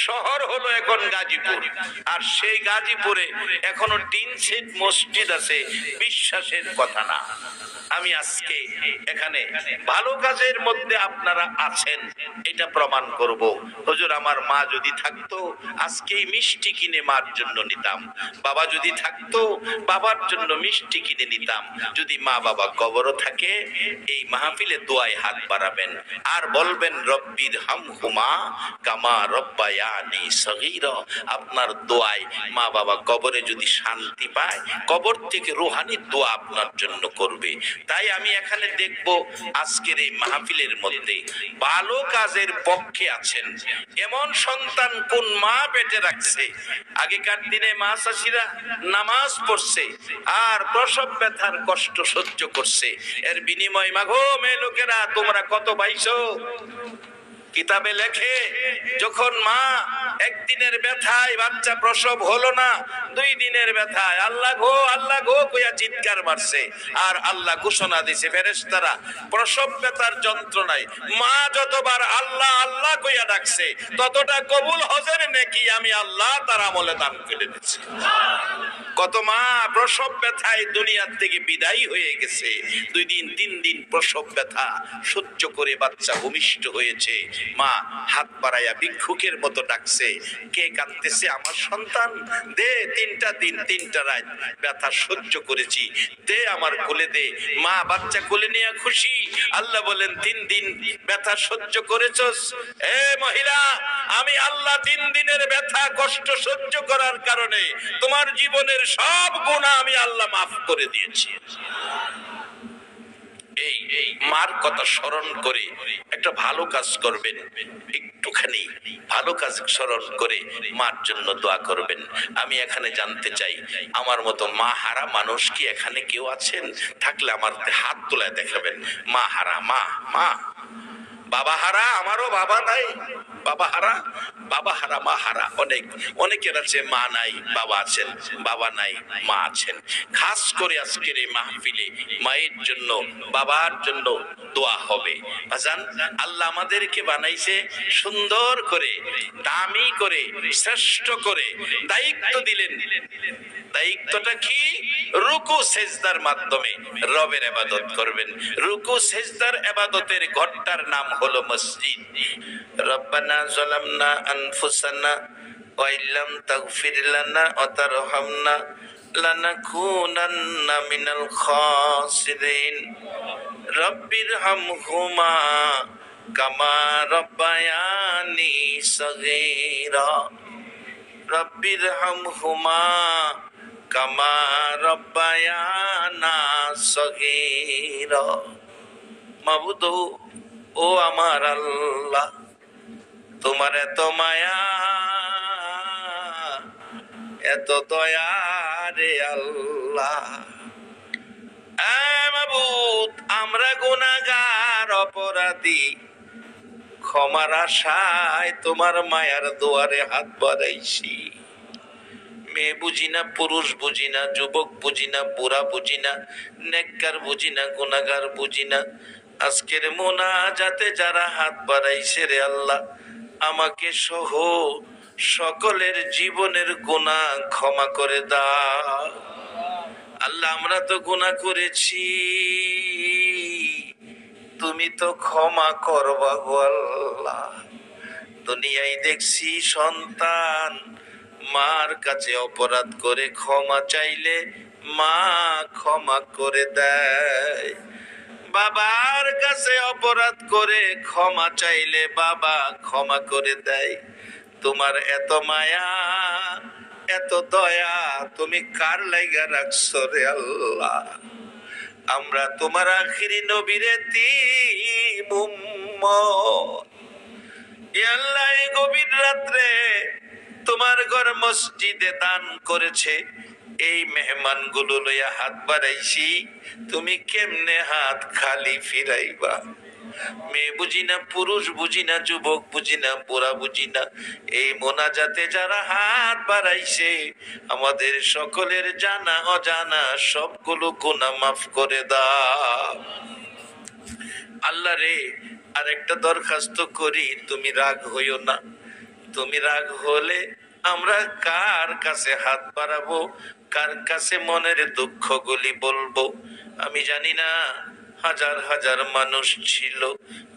শহর হলো এখন গাজীপুর। আর সেই গাজীপুরে এখনো টিন সেট মসজিদ আছে, বিশ্বাসের কথা না। আমি আজকে এখানে ভালো কাজের মধ্যে আপনারা আছেন এটা প্রমাণ করব। হুজুর, আমার মা যদি থাকতো আজকে মিষ্টি কিনে মার জন্য নিতাম, বাবা যদি থাকতো বাবার জন্য মিষ্টি কিনে নিতাম। যদি মা বাবা কবরও থাকে, এই মাহফিলে দোয়ায় হাত বাড়াবেন আর বলবেন রব্বির হামহুমা কামা রব্বায়ানি সগীরা। আপনার দোয়ায় মা বাবা কবরে যদি শান্তি পায়, কবর থেকে রুহানি দোয়া আপনার জন্য করবে। তাই আমি এখানে দেখব আজকের এই মাহফিলের মধ্যে ভালো কাজের পক্ষে আছেন এমন সন্তান কোন মা পেটে রাখছে। আগেকার দিনে মা চাষিরা নামাজ পড়ছে আর প্রসব ব্যথার কষ্ট সহ্য করছে, এর বিনিময় মাগো মেয়ে লোকেরা তোমরা কত পাইছো। কিতাবে লেখে যখন মা একদিনের ব্যথায় বাচ্চা প্রসব হলো না, 2 দিনের ব্যথায় আল্লাহ গো কইয়া চিৎকার মারছে, আর আল্লাহ ঘোষণা দিছে ফেরেশতারা প্রসব ব্যথার যন্ত্রণায় মা যতবার আল্লাহ আল্লাহ কইয়া ডাকছে ততটা কবুল হজের নেকি আমি আল্লাহ তার আমলে দান করে দিচ্ছি। কত মা প্রসব ব্যথায় দুনিয়ার থেকে বিদায়ী হয়ে গেছে, 2 দিন 3 দিন প্রসব ব্যথা সহ্য করে বাচ্চা ভূমিষ্ঠ হয়েছে। মা হাত বাড়াইয়া ভিক্ষুকের মতো ডাকছে, কে কাঁদতেছে? আমার সন্তান, দে 3টা দিন 3টা রাত ব্যথা সহ্য করেছি, দে আমার কোলে দে। মা বাচ্চা কোলে নিয়ে খুশি। আল্লাহ বলেন 3 দিন ব্যথা সহ্য করেছস, এ মহিলা আমি আল্লাহ 3 দিনের ব্যথা কষ্ট সহ্য করার কারণে তোমার জীবনের সব গুনাহ আমি আল্লাহ মাফ করে দিয়েছি। এই মার কথা স্মরণ করে একটা ভালো কাজ করবেন, একটুখানি ভালো কাজ স্মরণ করে মার জন্য দোয়া করবেন। আমি এখানে জানতে চাই, আমার মতো মা হারা মানুষ কি এখানে কেউ আছেন? থাকলে আমার হাত তোলায় দেখাবেন। মা হারা, মা মা বাবা হারা, আমারও বাবা নাই, বাবা হারা, বাবা হারা, মা হারা অনেকের আছে মা নাই বাবা আছেন, বাবা নাই মা আছেন। খাস করে আজকের এই মাহফিলে মায়ের জন্য বাবার জন্য দোয়া হবে। বাজান, আল্লাহ আমাদেরকে বানাইছে সুন্দর করে, দামি করে, শ্রেষ্ঠ করে, দায়িত্ব দিলেন। দায়িত্বটা কি? রুকু সেজদার মাধ্যমে রবের ইবাদত করবেন। রুকু সেজদার ইবাদতের ঘরটার নাম হলো মসজিদ। রব্বানা যালামনা আনফুসানা ওয়া ইল্লাম তাগফির লানা ওয়া তারহামনা লানাকুনান্না মিনাল খাসিরিন। রব্বির হামহুমা কামা রব্বায়ানি সগীরা। রব্বির হামহুমা কামা রব্বায়ানা সগীরা। মাবুদ, ও আমার আল্লাহ, তোমার এত মায়া, এত দয়া রে আল্লাহ। মাবুদ, আমরা গুনাহগার অপরাধী, ক্ষমার আশায় তোমার মায়ার দুয়ারে হাত বাড়াইছি। মেয়ে বুঝি না, পুরুষ বুঝি না, যুবক বুঝি না, বুড়া বুঝি না, নেককার বুঝি না, গুনাহগার বুঝি না। আজকের মোনাজাতে যারা হাত বাড়াইছে রে আল্লাহ, আমাকে সহ সকলের জীবনের গুনাহ ক্ষমা করে দাও। আল্লাহ, আমরা তো গুনাহ করেছি, তুমি তো ক্ষমা করবা গো আল্লাহ। দুনিয়ায় দেখছি সন্তান মার কাছে অপরাধ করে ক্ষমা চাইলে মা ক্ষমা করে দেয়, বাবার কাছে অপরাধ করে ক্ষমা চাইলে বাবা ক্ষমা করে দেয়। তোমার এত মায়া, এত দয়া তুমি কার লাইগা রাখছো রে আল্লাহ? আমরা তোমার আখিরি নবীর এতিম উম্মত। আল্লাহ, এই গভীর রাত্রে তোমার ঘর মসজিদে দান করেছে, এই মেহমান গুলো লইয়া হাত বাড়াইছি, তুমি কেমনে হাত খালি ফিরাইবা? মেয়ে বুঝি না, পুরুষ বুঝি না, যুবক বুঝি না, বুড়া বুঝি না, এই মোনাজাতে যারা হাত বাড়াইছে, আমাদের সকলের জানা অজানা সবগুলো গুনাহ মাফ করে দাও। আল্লাহ রে, আর একটা দরখাস্ত করি, তুমি রাগ হইও না। তুমি রাগ হলে আমরা কার কাছে হাত বাড়াবো, কার কাছে মনের দুঃখগুলি বলবো? আমি জানি না, হাজার হাজার মানুষ ছিল,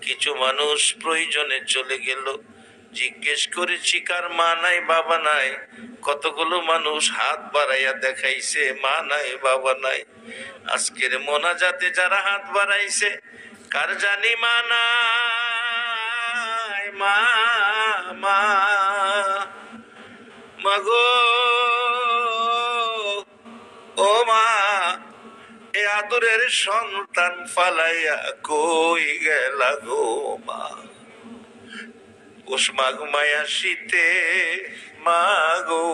কিছু মানুষ প্রয়োজনে চলে গেল। জিজ্ঞেস করেছি কার মা নাই বাবা নাই, কতগুলো মানুষ হাত বাড়াইয়া দেখাইছে মা নাই বাবা নাই। আজকের মোনাজাতে যারা হাত বাড়াইছে, কার জানি মা নাই, মা মা মাগো, ও মা, এ আদরের সন্তান ফালাইয়া কই গেলা গো মা? পৌষ মাঘ মায়া শীতে মা গো,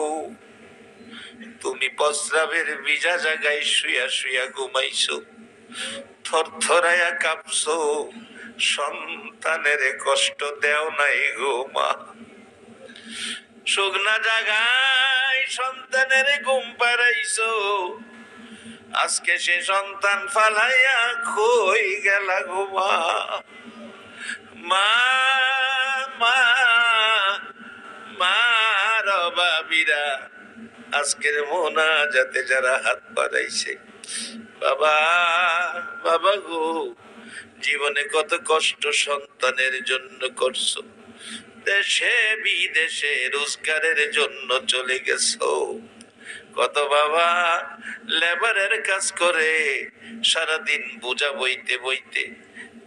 তুমি প্রস্রাবের ভিজা জায়গায় শুয়া শুয়া ঘুমাইছো, থরথরাইয়া কাঁপছো, সন্তানের কষ্ট দেও নাই গো মা। শুকনা জায়গায় সন্তানের ঘুম পাড়াইছো, আজকে সে সন্তান ফালাইয়া কই গেলা গো মা? মা মা মা রবাবিরা, আজকের মোনাজাতে যারা হাত বাড়াইছে, বাবা বাবা গো, জীবনে কত কষ্ট সন্তানের জন্য করছো, দেশে বিদেশে রোজগারের জন্য চলে গেছো। কত বাবা লেবারের কাজ করে সারাদিন বোঝা বইতে বইতে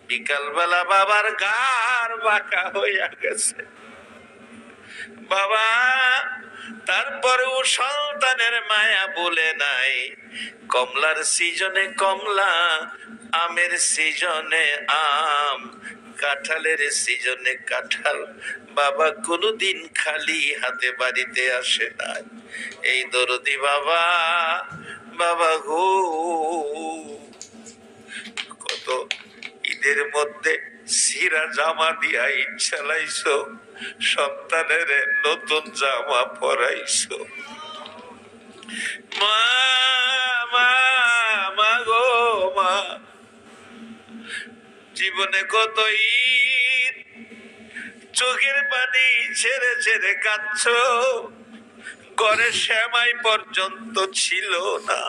বিকালবেলা বাবার গার বাঁকা হইয়া গেছে। বাবা তারপরেও সন্তানের মায়া বলে নাই। কমলার সিজনে কমলা, আমের সিজনে আম, কাঁঠালের সিজনে কাঁঠাল, বাবা কোনদিন খালি হাতে বাড়িতে আসে না। এই দরদি বাবা, বাবা গো, কত ঈদের মধ্যে সিরা জামা দিয়া ঈদ চালাইছো, সন্তানের নতুন জামা পরাইছো। মা মা মা গো মা, জীবনে কত ঈদ চোখের পানি ছেড়ে ছেড়ে কাঁদছো, ঘরে সেমাই পর্যন্ত ছিল না,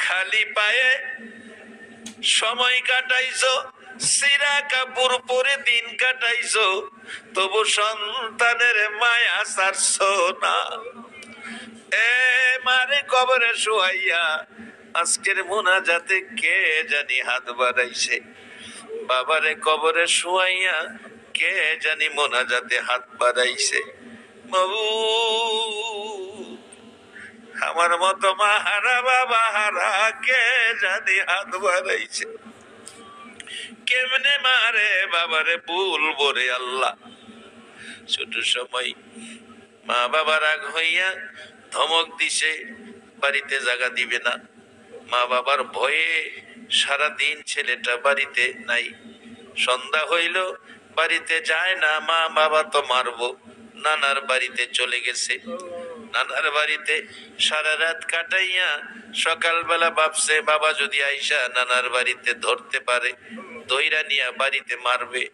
খালি পায়ে সময় কাটাইছো, সিরা কাপড় পরে দিন কাটাইছো, তবু সন্তানের মায়া ছাড়ছো না। এ মারে কবরে শুয়াইয়া আজকের মোনাজাতে কে জানি হাত বাড়াইছে, বাবারে কবরে শুয়াইয়া কে জানি মোনাজাতে হাত বাড়াইছে। বাবু, আমার মতো মা হারা বাবা হারা কে জানি হাত বাড়াইছে। কেমনে মারে বাবারে বলবো রে আল্লাহ? ছোট সময় মা বাবা রাগ হইয়া ধমক দিছে, বাড়িতে জায়গা দিবে না। মা বাবার ভয়ে সারাদিন ছেলেটা বাড়িতে নাই। সন্ধ্যা হইল, বাড়িতে যায় না, মা বাবা তো মারবো, নানার বাড়িতে চলে গেছে। নানার বাড়িতে সারা রাত কাটাইয়া সকালবেলা ভাবছে বাবা যদি আইসা নানার বাড়িতে ধরতে পারে, দইরা নিয়া বাড়িতে মারবে।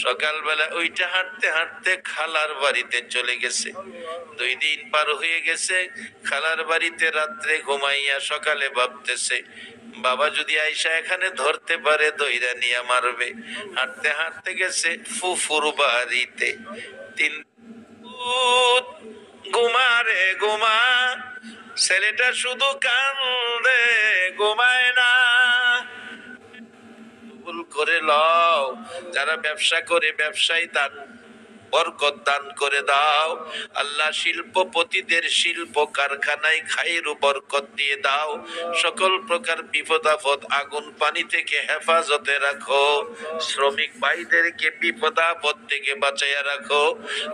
সকালবেলা ওইটা হাঁটতে হাঁটতে খালার বাড়িতে চলে গেছে। 2 দিন পার হয়ে গেছে, খালার বাড়িতে রাত্রে ঘুমাইয়া সকালে ভাবতেছে বাবা যদি আইসা এখানে ধরতে পারে দইরা নিয়া মারবে। হাঁটতে হাঁটতে গেছে ফুফুর বাড়িতে। 3 ঘুমা রে ঘুমা, ছেলেটা শুধু কান্দে, ঘুমায় না। কবুল করে লও, যারা ব্যবসা করে ব্যবসায় দান বরকত দান করে দাও। আল্লাহ শিল্পপতিদের শিল্প কারখানায় খায়ের বরকত দিয়ে দাও। সকল প্রকার বিপদ আপদ আগুন পানি থেকে হেফাজতে রাখো। শ্রমিক ভাইদেরকে বিপদ আপদ থেকে বাঁচাইয়া রাখো।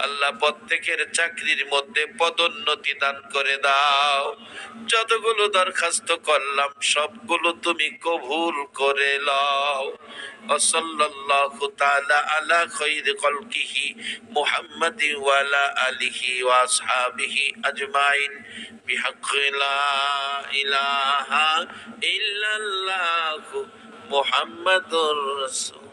আল্লাহ প্রত্যেকের চাকরির মধ্যে পদোন্নতি দান করে দাও। যতগুলো দরখাস্ত করলাম সবগুলো তুমি কবুল করে লও। সাল্লাল্লাহু তাআলা আলা খায়রি খালকিহি মুহাম্মাদিন ওয়া আলা আলিহি ওয়া আসহাবিহি আজমাইন বিহাক্কি লা ইলাহা ইল্লাল্লাহু মুহাম্মাদুর রাসূল।